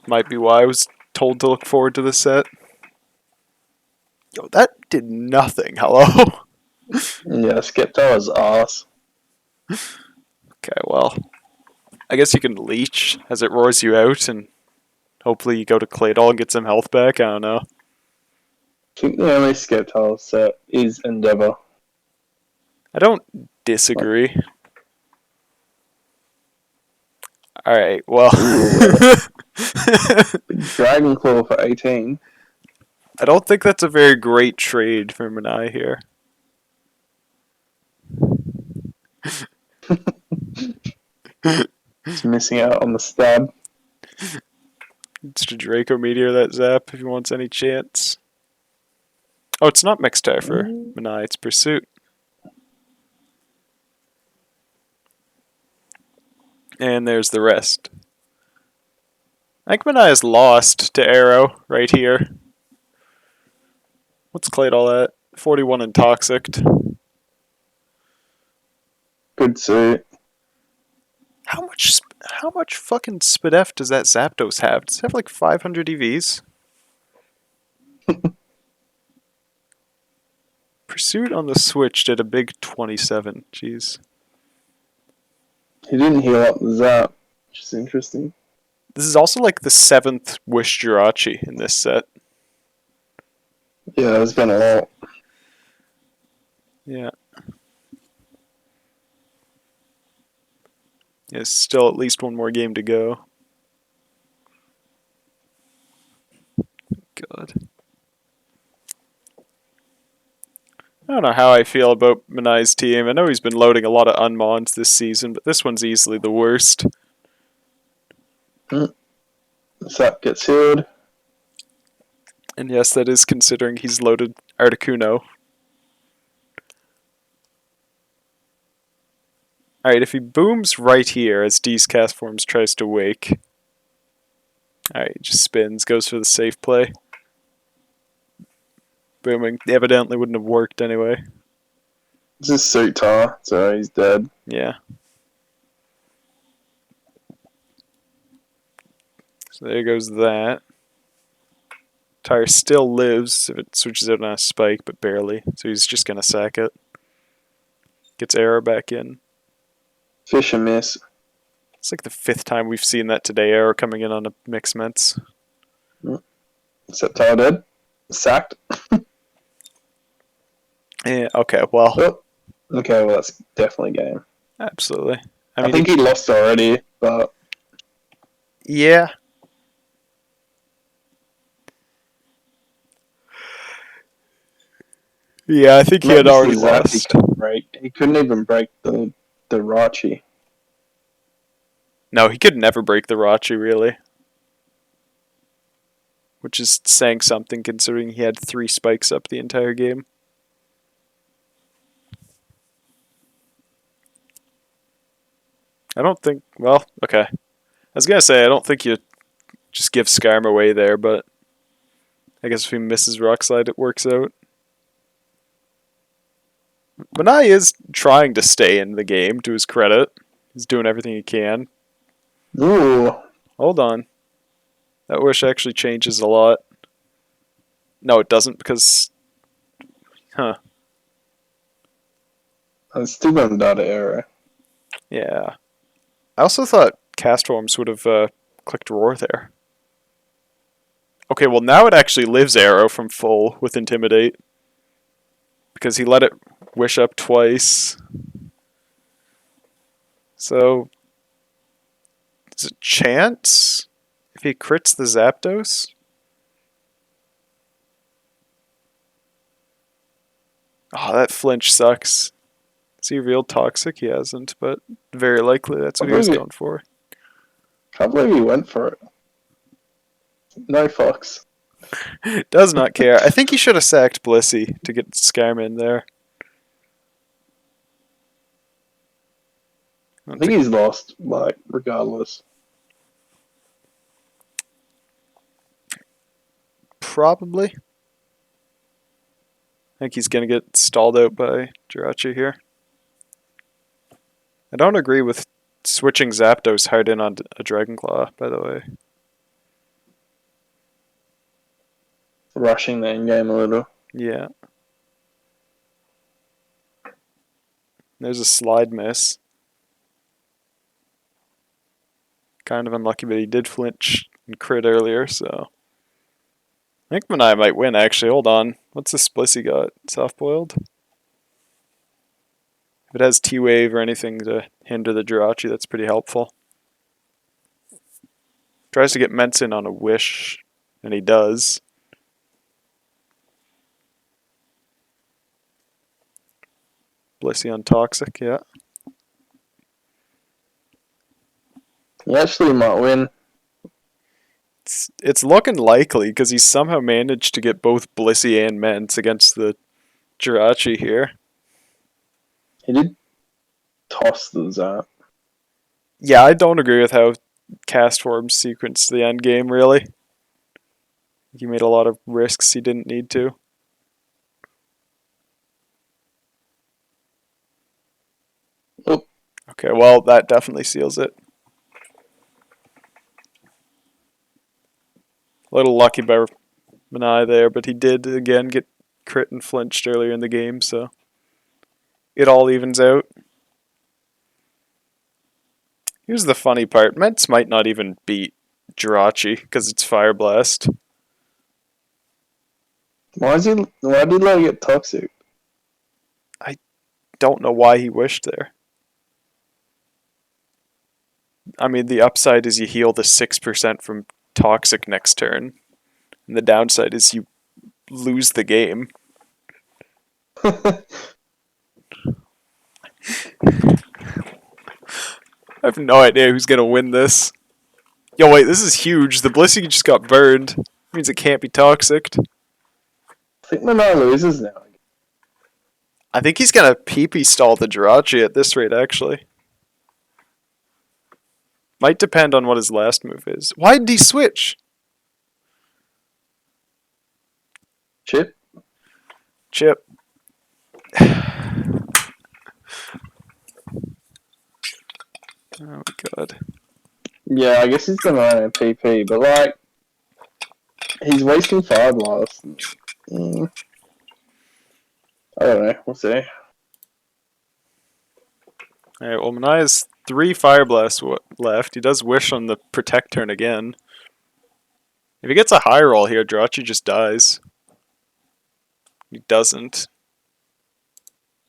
Might be why I was told to look forward to this set. Yo, that did nothing. Hello? Yeah, Skepto's ass. Okay, well. I guess you can leech as it roars you out, and hopefully you go to Claydol and get some health back. I don't know. I think the only Skepto set is Endeavor. I don't disagree. Alright, well. Dragon Claw for 18. I don't think that's a very great trade for Monai here. He's missing out on the stab. It's to Draco Meteor that Zap if he wants any chance. Oh, it's not Mixed Tire for Monai, it's Pursuit. And there's the rest. I think Monai is lost to Arrow right here. What's Claydol at? 41 intoxicked. Good suit. How much fucking Spadef does that Zapdos have? Does it have like 500 EVs? Pursuit on the Switch did a big 27. Jeez. He didn't heal up the Zap, which is interesting. This is also like the 7th Wish Jirachi in this set. Yeah, there's been a lot. Yeah. There's still at least one more game to go. God. I don't know how I feel about Monai's team. I know he's been loading a lot of unmons this season, but this one's easily the worst. Zap gets healed. And yes, that is considering he's loaded Articuno. Alright, if he booms right here as Deezcastforms tries to wake. Alright, just spins, goes for the safe play. Booming. Evidently wouldn't have worked anyway. This is suit tire, so he's dead. Yeah. So there goes that. Tire still lives if it switches out on a spike, but barely. So he's just gonna sack it. Gets Arrow back in. Fish and miss. It's like the 5th time we've seen that today. Arrow coming in on a mixed mints. Zacpz dead. Sacked. Yeah, okay, well. Oh. Okay, well, that's definitely game. Absolutely. I think he lost already, but... Yeah. Yeah, I think he had already lost. He couldn't even break the Rachi. No, he could never break the Rachi, really. Which is saying something, considering he had 3 spikes up the entire game. I don't think... Well, okay. I was going to say, I don't think you just give Skarm away there, but... I guess if he misses Rock Slide, it works out. Monai is trying to stay in the game, to his credit. He's doing everything he can. Ooh. Hold on. That wish actually changes a lot. No, it doesn't, because... Huh. I'm still going to die to Arrow. Yeah. I also thought Castforms would have clicked Roar there. Okay, well now it actually lives Arrow from full with Intimidate. Because he let it wish up twice. So... Is it chance? If he crits the Zapdos? Oh, that flinch sucks. Is he real toxic? He hasn't, but very likely that's what he was going for. Can't believe he went for it. No fucks. Does not care. I think he should have sacked Blissey to get Skarm in there. I think he's lost, like, regardless. Probably. I think he's going to get stalled out by Jirachi here. I don't agree with switching Zapdos hard in on a Dragon Claw, by the way. Rushing the endgame a little. Yeah. There's a slide miss. Kind of unlucky, but he did flinch and crit earlier, so... I think Monai might win, actually. Hold on. What's this Blissey got? Soft-boiled? If it has T-Wave or anything to hinder the Jirachi, that's pretty helpful. Tries to get Ments in on a wish, and he does. Blissey on Toxic, yeah. He actually might win. It's looking likely, because he somehow managed to get both Blissey and Ments against the Jirachi here. He did toss the Zap. Yeah, I don't agree with how Castforms sequenced the end game, really. He made a lot of risks he didn't need to. Oh. Okay, well, that definitely seals it. A little lucky by Monai there, but he did, again, get crit and flinched earlier in the game, so it all evens out. Here's the funny part. Ments might not even beat Jirachi, because it's Fire Blast. Why did he let it get toxic? I don't know why he wished there. I mean, the upside is you heal the 6% from Toxic next turn. And the downside is you lose the game. I have no idea who's going to win this. Yo, wait, this is huge. The Blissey just got burned. It means it can't be Toxic. I think Monai loses now. I think he's going to PP stall the Jirachi at this rate, actually. Might depend on what his last move is. Why did he switch? Chip? Chip. Oh, God. Yeah, I guess he's gonna run a PP, but like, he's wasting Fire Blast. I don't know, we'll see. Alright, well, Monai has 3 Fire Blasts left. He does Wish on the Protect turn again. If he gets a high roll here, Jhonx just dies. He doesn't.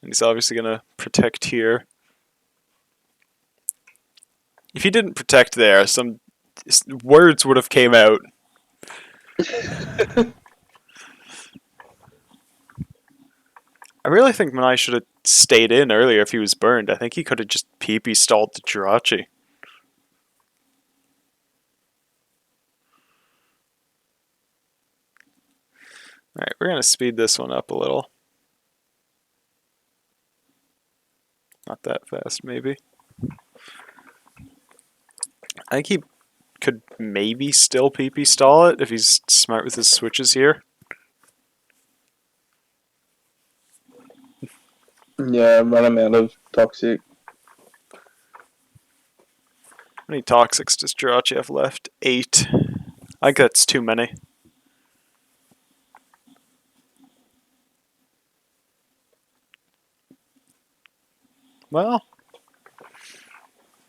And he's obviously going to Protect here. If he didn't Protect there, some words would have came out. I really think Monai should have stayed in earlier if he was burned. I think he could have just PP stalled the Jhonx. Alright, we're going to speed this one up a little. Not that fast, maybe. I think he could maybe still PP stall it if he's smart with his switches here. Yeah, run him out of Toxic. How many Toxics does Jhonx have left? 8. I think that's too many. Well,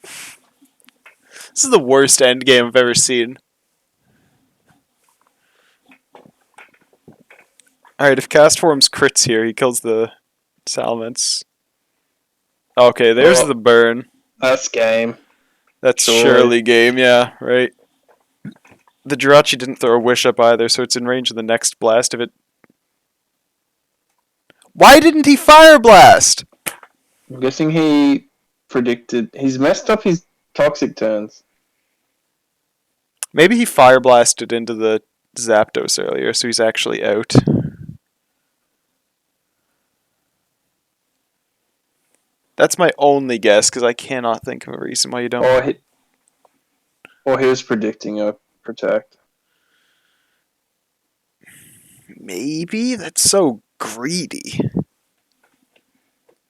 this is the worst end game I've ever seen. Alright, if Castforms crits here, he kills the Salamence. Okay, there's the burn. That's game. That's surely game, yeah, right. The Jhonx didn't throw a Wish up either, so it's in range of the next blast. If it... Why didn't he Fire Blast? I'm guessing he predicted... He's messed up his Toxic turns. Maybe he Fire Blasted into the Zapdos earlier, so he's actually out. That's my only guess, because I cannot think of a reason why you don't... Or he was predicting a Protect. Maybe? That's so greedy.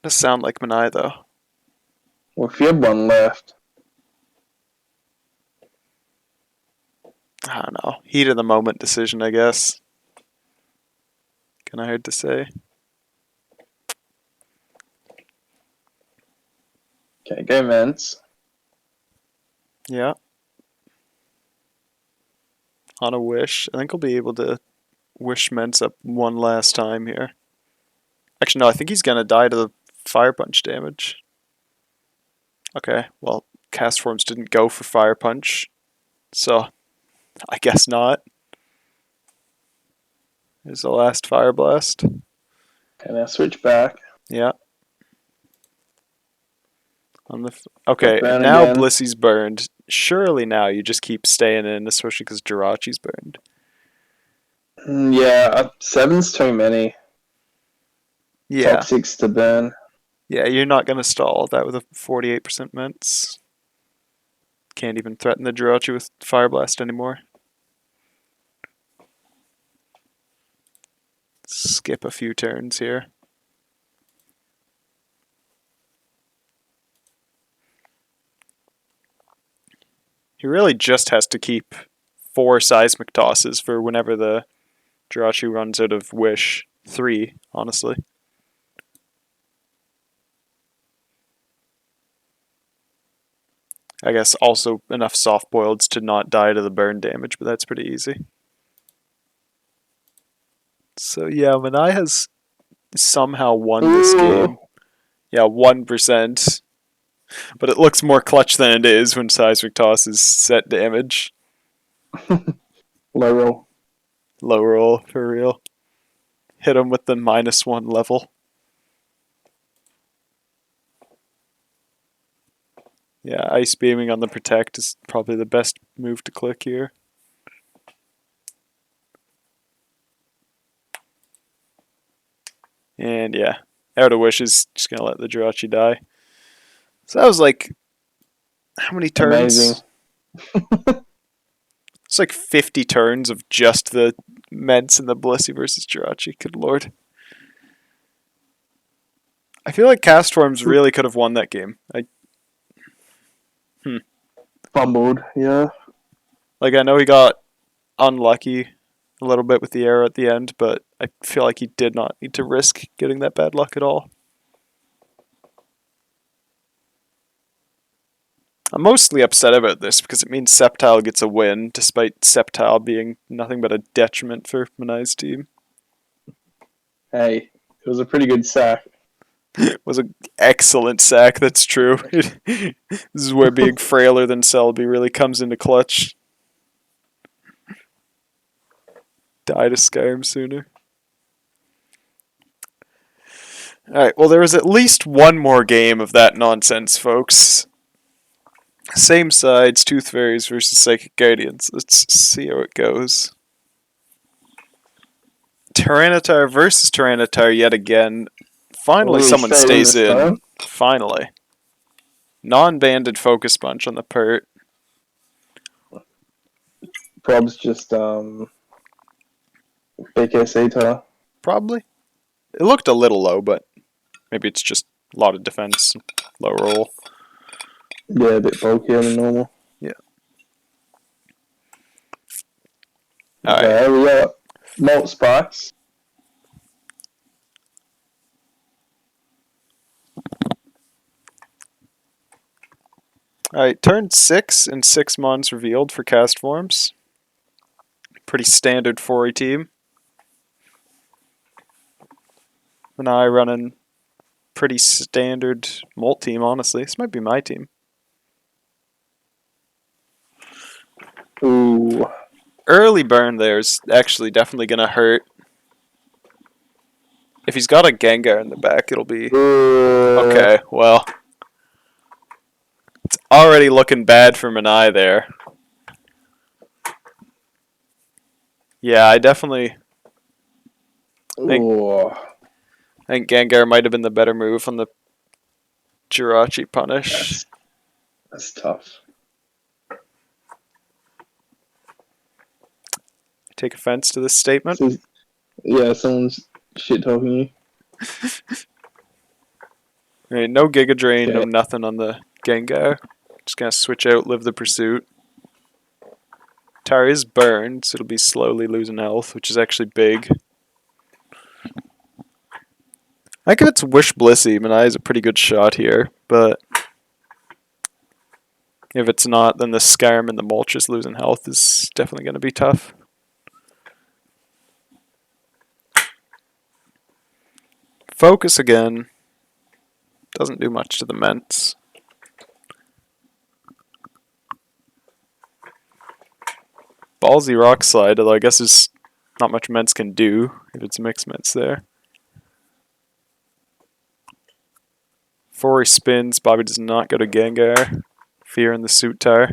Does sound like Monai, though. Well, if you had one left... I don't know. Heat of the moment decision, I guess. Kinda hard to say. Okay, go Mence. Yeah. On a Wish. I think he'll be able to Wish Mence up one last time here. Actually, no, I think he's gonna die to the Fire Punch damage. Okay, well, Castforms didn't go for Fire Punch, so I guess not. Here's the last Fire Blast. Okay, now switch back. Yeah. On the okay, and now again. Blissy's burned. Surely now you just keep staying in, especially because Jirachi's burned. Yeah, 7's too many. Yeah. Toxics to burn. Yeah, you're not going to stall that with a 48% Mence. Can't even threaten the Jirachi with Fire Blast anymore. Skip a few turns here. He really just has to keep 4 Seismic Tosses for whenever the Jirachi runs out of Wish. 3, honestly. I guess also enough soft-boileds to not die to the burn damage, but that's pretty easy. So yeah, Monai has somehow won this game. Yeah, 1%. But it looks more clutch than it is when Seismic Toss is set damage. Low roll. Low roll, for real. Hit him with the -1 level. Yeah, Ice Beaming on the Protect is probably the best move to click here. And yeah, Out of Wish is just going to let the Jirachi die. So that was like, how many turns? Amazing. It's like 50 turns of just the Mence and the Blissey versus Jirachi. Good lord. I feel like Castforms really could have won that game. Fumbled, yeah. Like, I know he got unlucky a little bit with the error at the end, but I feel like he did not need to risk getting that bad luck at all. I'm mostly upset about this because it means Sceptile gets a win, despite Sceptile being nothing but a detriment for Monai's team. Hey, it was a pretty good sack. It was an excellent sack, that's true. This is where being frailer than Selby really comes into clutch. Die to Skyrim sooner. Alright, well there was at least one more game of that nonsense, folks. Same sides, Tooth Fairies versus Psychic Guardians. Let's see how it goes. Tyranitar versus Tyranitar yet again. Finally someone stays in. Time? Finally. Non-banded Focus Punch on the Pert. Prob's just big SATA. Probably. It looked a little low, but maybe it's just a lot of defense, low roll. Yeah, a bit bulkier than normal. Yeah. Okay, we got Molt Spikes. Alright, turn 6 and 6 mons revealed for cast forms. Pretty standard 4 team. Monai running pretty standard Molt team, honestly. This might be my team. Ooh. Early burn there is actually definitely going to hurt. If he's got a Gengar in the back, it'll be... Okay, well... It's already looking bad for Monai there. Yeah, I definitely think Gengar might have been the better move on the Jirachi punish. That's tough. Take offense to this statement. Yeah, someone's shit talking you. Right, no Giga Drain, no nothing on the Gengar. Just gonna switch out, live the pursuit. Tar is burned, so it'll be slowly losing health, which is actually big. I think if it's Wish Blissey, Monai is a pretty good shot here, but if it's not, then the Skyrim and the Moltres losing health is definitely going to be tough. Focus again. Doesn't do much to the Ments. Ballsy Rock Slide, although I guess there's not much Ments can do if it's mixed Ments there. Before he spins, Bobby does not go to Gengar. Fear in the suit tar.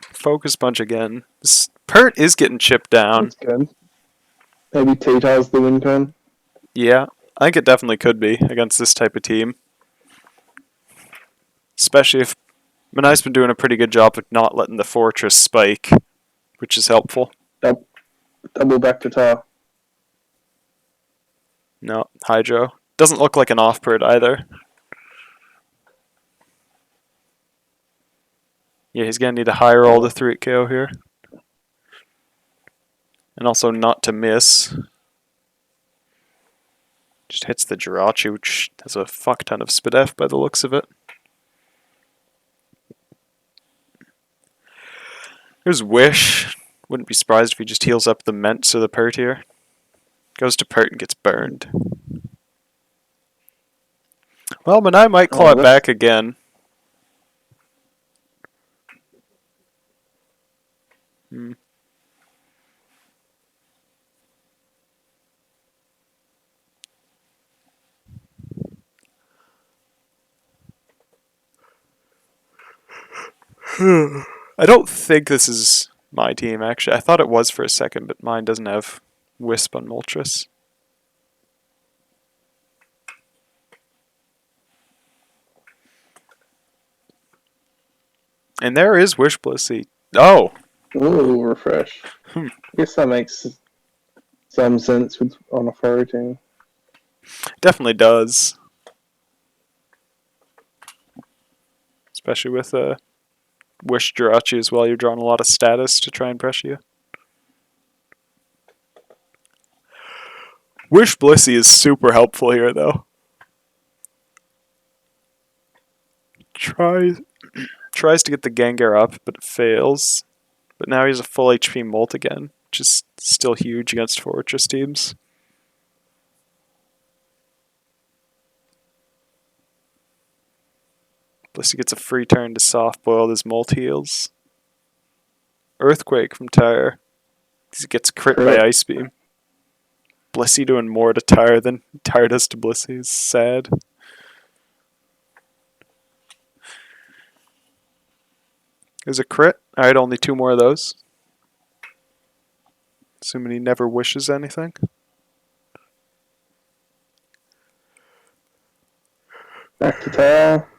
Focus Punch again. This Pert is getting chipped down. That's good. Maybe T-Tar's the win con. Yeah, I think it definitely could be against this type of team. Especially if Monai's been doing a pretty good job of not letting the Fortress spike, which is helpful. Double back to Tar. No, Hydro. Doesn't look like an off-bird either. Yeah, he's going to need a high roll to 3 KO here. And also not to miss. Just hits the Jirachi, which has a fuck ton of Spadef by the looks of it. Here's Wish. Wouldn't be surprised if he just heals up the Ments or the Pert here. Goes to Pert and gets burned. Well, Monai might claw it back again. I don't think this is my team, actually. I thought it was for a second, but mine doesn't have Wisp on Moltres. And there is Wish Blissey. Oh! Ooh, refresh. I guess that makes some sense on a furry team. Definitely does. Especially with Wish Jirachi as well. You're drawing a lot of status to try and pressure you. Wish Blissey is super helpful here, though. Tries to get the Gengar up, but it fails. But now he's a full HP Molt again, which is still huge against Fortress teams. Blissey gets a free turn to soft boil his Molt heals. Earthquake from Tyre. He gets crit by Ice Beam. Blissey doing more to Tyre than Tyre does to Blissey is sad. There's a crit. Alright, only 2 more of those. Assuming he never wishes anything. Back to Tyre.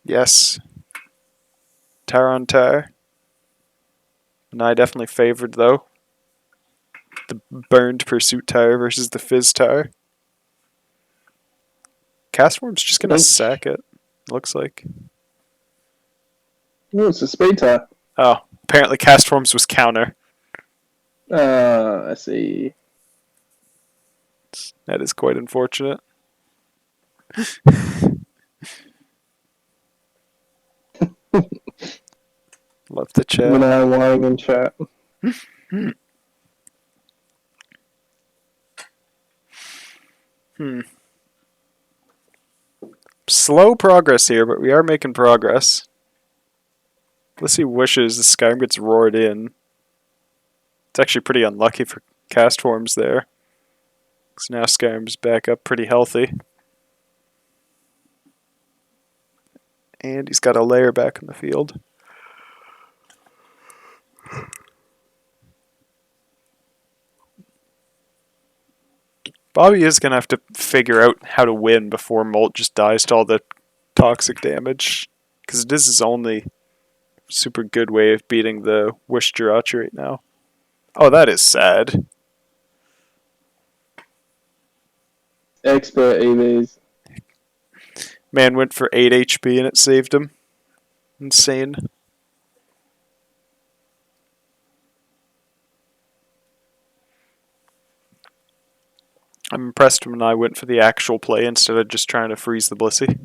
Yes. Tyre on Tyre. Monai definitely favored, though. The burned Pursuit Tyre versus the Fizz Tyre. Castform's just gonna sack it, looks like. Oh, it's a Speed Tyre. Oh, apparently Castform's was counter. I see. That is quite unfortunate. Love the chat. When I'm lying in chat. Slow progress here, but we are making progress. Let's see wishes. The Skyrim gets roared in. It's actually pretty unlucky for Castforms there. Because now Skyrim's back up pretty healthy. And he's got a layer back in the field. Bobby is going to have to figure out how to win before Molt just dies to all the toxic damage. Because it is his only super good way of beating the Wish Jirachi right now. Oh, that is sad. Expert EVs. Man went for 8 HP and it saved him. Insane. I'm impressed when I went for the actual play instead of just trying to freeze the Blissey.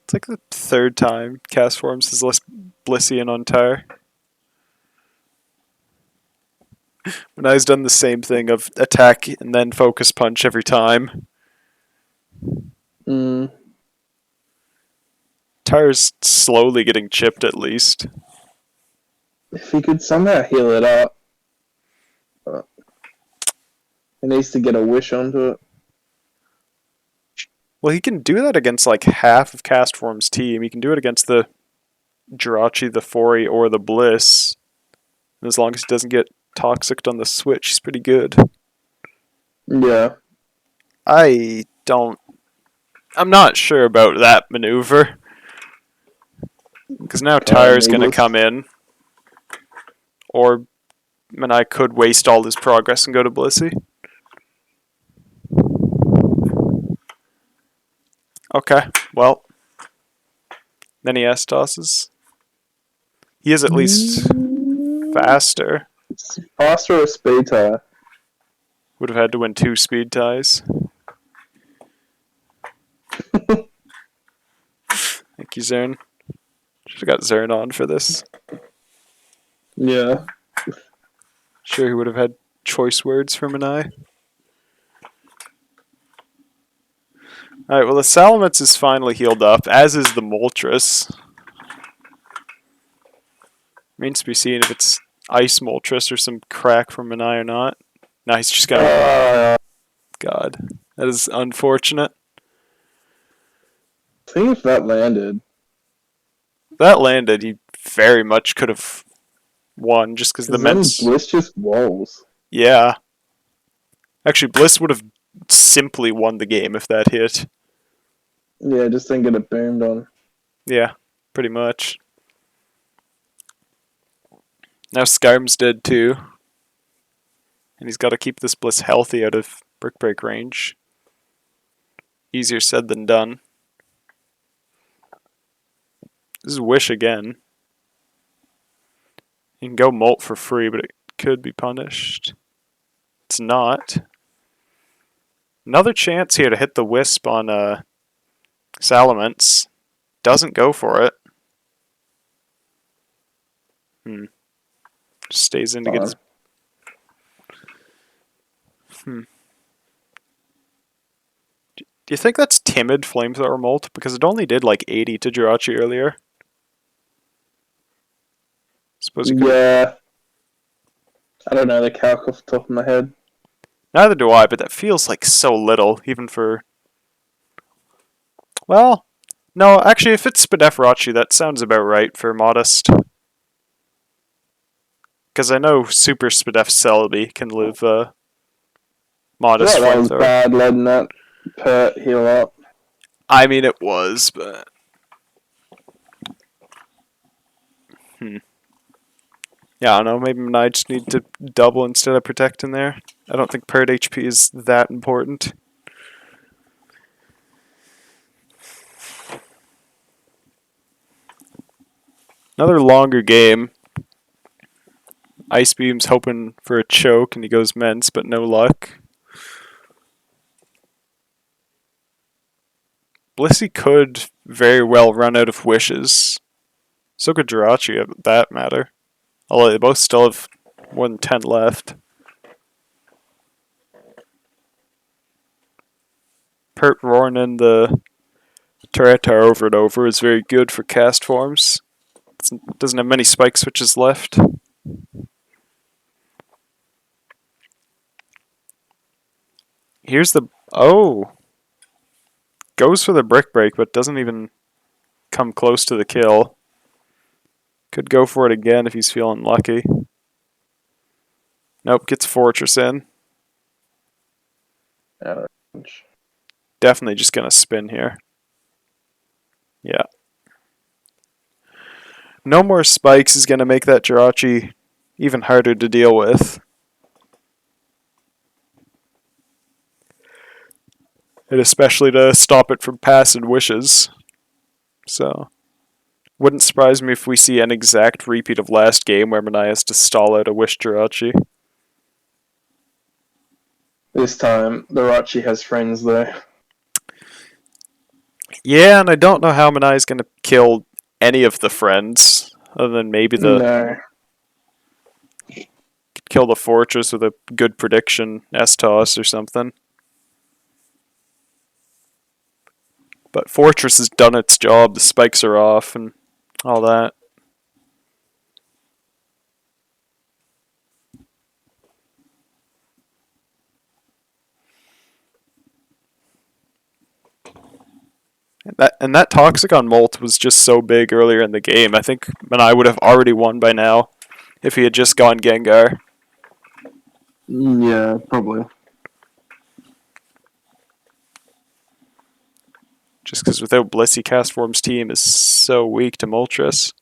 It's like the 3rd time Castforms has less Blissey and on Tyre. When I've done the same thing of attack and then focus punch every time. Tyre's slowly getting chipped at least. If he could somehow heal it up. He needs to get a wish onto it. Well, he can do that against like half of Castform's team. He can do it against the Jirachi, the Fori, or the Bliss. And as long as he doesn't get toxic on the switch, he's pretty good. Yeah. I'm not sure about that maneuver. Because now Tyre's going to come in. Or Monai could waste all his progress and go to Blissey. Okay, well. Then he S-tosses. He is at least faster. Faster or Speed Tyre? Would have had to win 2 speed ties. Thank you, Zern. Should have got Zern on for this. Yeah. Sure, he would have had choice words for Monai. Alright, well, the Salamence is finally healed up, as is the Moltres. Remains to be seen if it's Ice Moltres or some crack from Monai or not. Nah, he's just got God, that is unfortunate. I think if that landed... That landed, he very much could have won, just because the Mets... Bliss just walls. Yeah. Actually, Bliss would have simply won the game if that hit. Yeah, just didn't get it boomed on. Yeah, pretty much. Now Skyrim's dead too. And he's got to keep this Bliss healthy out of Brick Break range. Easier said than done. This is Wish again. You can go molt for free, but it could be punished. It's not. Another chance here to hit the Wisp on Salamence. Doesn't go for it. Just stays in to get his... Do you think that's timid Flamethrower Molt? Because it only did like 80 to Jirachi earlier. Suppose yeah. I don't know the calc off the top of my head. Neither do I, but that feels like so little, even for... Well, no, actually, if it's Spadefrachi, that sounds about right for Modest. Because I know Super Spadef Celebi can live Modest Flamethrower. That was bad letting that Pert heal up. I mean, it was, but... Yeah, I don't know, maybe I just need to double instead of protect in there. I don't think Pert HP is that important. Another longer game. Ice Beam's hoping for a choke, and he goes Mence, but no luck. Blissey could very well run out of wishes. So could Jirachi, at that matter. Although they both still have more than 10 left. Pert roaring in the Tyranitar over and over is very good for cast forms. Doesn't have many spike switches left. Here's the... Oh! Goes for the Brick Break, but doesn't even come close to the kill. Could go for it again if he's feeling lucky. Nope, gets Fortress in. Definitely just gonna spin here. Yeah. No more spikes is gonna make that Jirachi even harder to deal with. And especially to stop it from passing wishes. So, wouldn't surprise me if we see an exact repeat of last game where Monai has to stall out a wish Jirachi. This time, the Rachi has friends though. Yeah, and I don't know how Monai is going to kill any of the friends, other than maybe the... No. Kill the Fortress with a good prediction, S-Toss or something. But Fortress has done its job, the spikes are off, and all that. And that Toxic on Molt was just so big earlier in the game. I think Monai would have already won by now if he had just gone Gengar. Yeah, probably. Just because without Blissey, Castform's team is so weak to Moltres.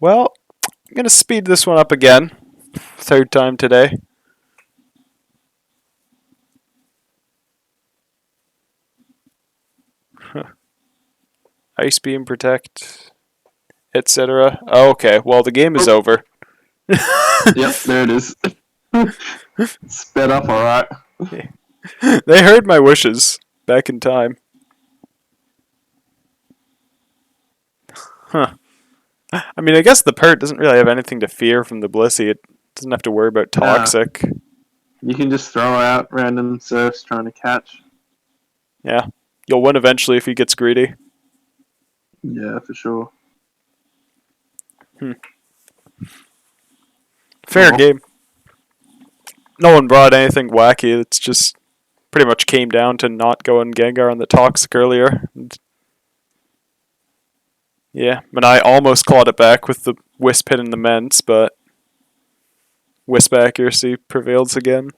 Well, I'm going to speed this one up again. Third time today. Ice Beam, Protect, etc. Oh, okay, well, the game is over. Yep, there it is. Sped up alright. They heard my wishes back in time. Huh. I mean, I guess the Pert doesn't really have anything to fear from the Blissey. It doesn't have to worry about Toxic. You can just throw out random surfs trying to catch. Yeah. You'll win eventually if he gets greedy. Yeah, for sure. Fair game. No one brought anything wacky. It's just pretty much came down to not going Gengar on the Toxic earlier. Yeah, and I almost clawed it back with the Wisp hit in the Mence, but Wisp accuracy prevails again.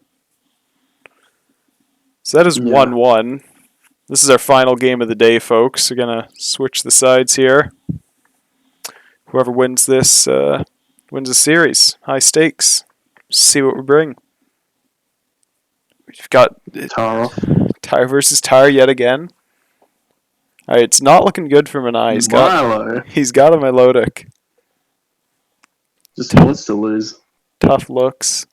So that is 1-1. This is our final game of the day, folks. We're going to switch the sides here. Whoever wins this wins a series. High stakes. See what we bring. You've got Tara. Tire versus Tire yet again. Alright, it's not looking good for Monai. He's got a Milotic. Just wants to lose. Tough looks.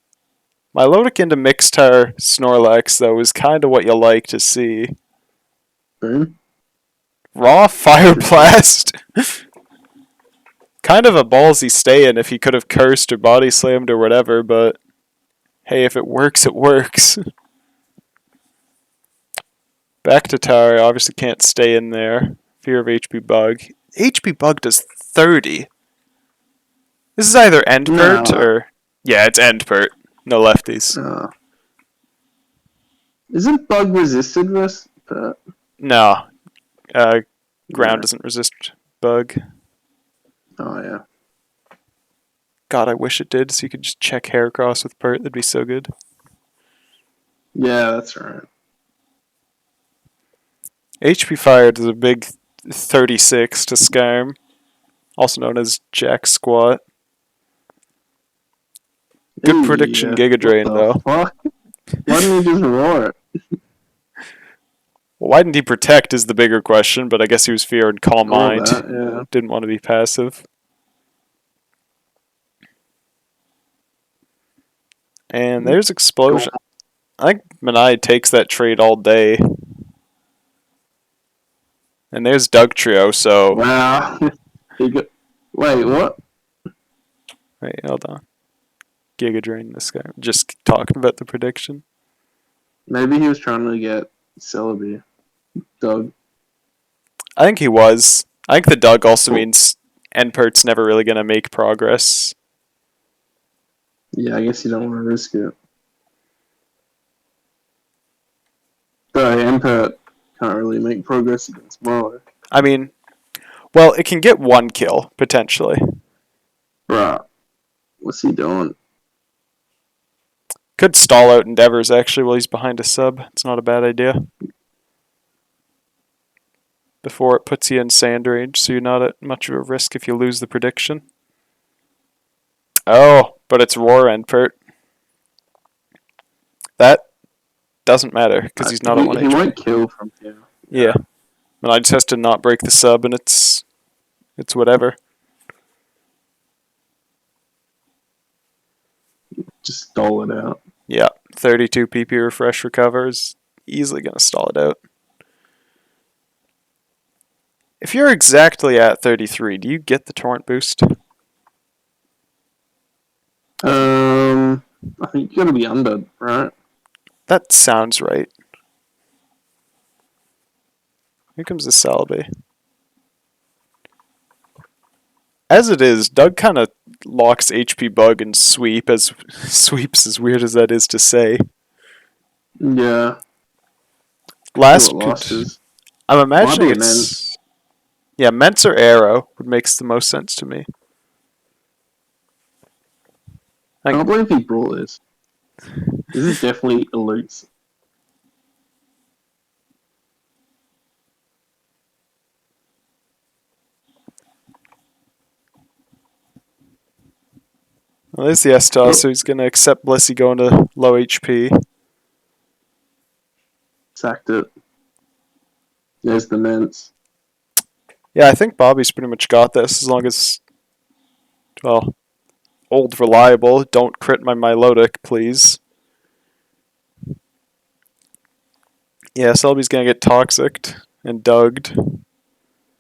Milotic into Mixtar Snorlax, though, is kind of what you like to see. Boom. Raw Fire Blast. Kind of a ballsy stay-in if he could have cursed or body slammed or whatever, but hey, if it works, it works. Back to Tower, obviously can't stay in there. Fear of HP Bug. HP Bug does 30. This is either End Pert or... Yeah, it's End Pert. No lefties. Isn't Bug resisted versus Pert? No. Ground doesn't resist Bug. Oh, yeah. God, I wish it did, so you could just check Heracross with Pert. That'd be so good. Yeah, that's right. HP Fire does a big 36 to Skarm, also known as Jack Squat. Good prediction, Giga Drain, though. Fuck? Why didn't he just roar it? Well, why didn't he protect is the bigger question, but I guess he was fearing Calm Mind. Yeah. Didn't want to be passive. And there's Explosion. I think Monai takes that trade all day. And there's Doug Trio, so... Wow. Wait, what? Wait, hold on. Giga Drain this guy. Just talking about the prediction. Maybe he was trying to get Celebi. Doug. I think he was. I think the Doug also means Enpert's never really going to make progress. Yeah, I guess you don't want to risk it. But Empert can't really make progress against Marlow. I mean, well, it can get one kill, potentially. Right. What's he doing? Could stall out Endeavors, actually, while he's behind a sub. It's not a bad idea. Before it puts you in Sand Rage, so you're not at much of a risk if you lose the prediction. Oh, but it's Roar Endpert. That doesn't matter, because he's not at 1 HP. He might kill from here. Yeah. But I just has to not break the sub, and it's whatever. Just stall it out. Yeah, 32 PP refresh recovers. Easily going to stall it out. If you're exactly at 33, do you get the Torrent boost? I think you gotta be under, right? That sounds right. Here comes the Celebi. As it is, Doug kind of locks HP Bug and Sweep, as sweeps, as weird as that is to say. Yeah. I'm imagining it's... Yeah, Ments or Arrow would makes the most sense to me. I can't believe he brought this. This is definitely elites. Well, there's the S-Toss, so he's going to accept Blissey going to low HP. Sacked it. There's the Ments. Yeah, I think Bobby's pretty much got this, as long as... Well, old reliable. Don't crit my Milotic, please. Yeah, Celebi's going to get Toxicked and Dugged.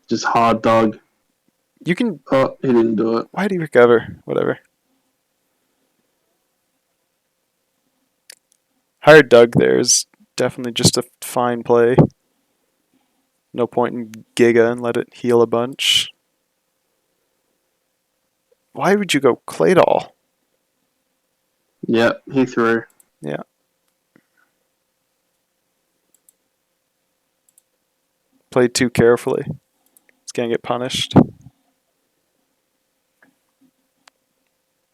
Just hard Dog. You can... Oh, he didn't do it. Why do you recover? Whatever. Hard Dug there is definitely just a fine play. No point in Giga and let it heal a bunch. Why would you go Claydol? Yep, he threw. Yeah. Played too carefully. He's gonna get punished.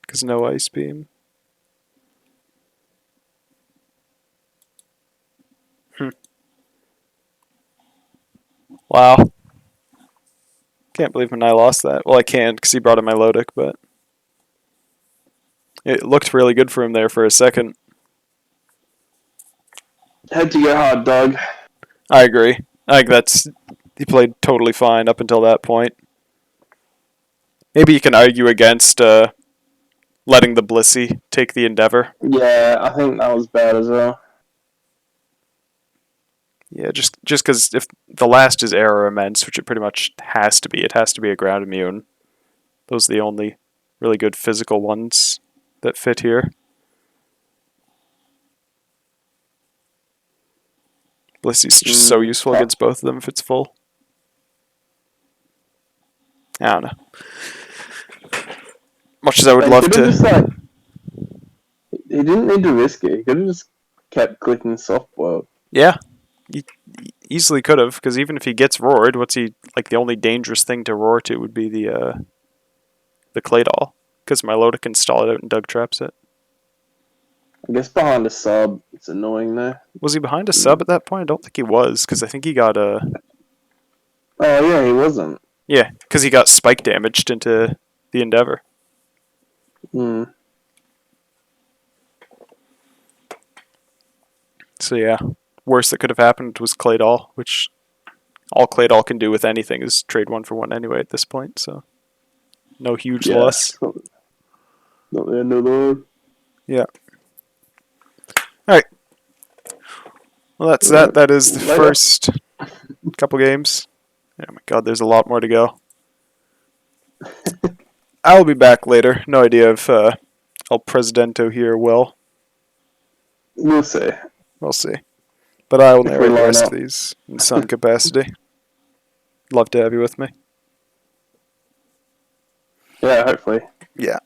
Because no Ice Beam. Wow. Can't believe when I lost that. Well, I can because he brought in my Milotic, but it looked really good for him there for a second. Had to go hard, Dawg. I agree. I think he played totally fine up until that point. Maybe you can argue against letting the Blissey take the Endeavor. Yeah, I think that was bad as well. Yeah, just because if the last is Error Immense, which it pretty much has to be, it has to be a Ground Immune. Those are the only really good physical ones that fit here. Blissey's just so useful against both of them if it's full. I don't know. Much as I would love to. Just, he didn't need to risk it. He could have just kept clicking softball. Yeah, he easily could have, because even if he gets roared, what's he like? The only dangerous thing to roar to would be the Claydol, because Milotic can stall it out and Dawg traps it. I guess behind a sub, it's annoying there. Was he behind a sub at that point? I don't think he was, because I think he got a. Oh yeah, he wasn't. Yeah, because he got spike damaged into the Endeavor. So yeah, worst that could have happened was Claydol, which all Claydol can do with anything is trade 1 for 1 anyway at this point, so no huge loss. Not the end of the world. Yeah. Alright. Well, that's that. That is the first couple games. Oh my god, there's a lot more to go. I'll be back later. No idea if El Presidento here will. We'll see. We'll see. But I will narrate the rest of these in some capacity. Love to have you with me. Yeah, hopefully. Yeah.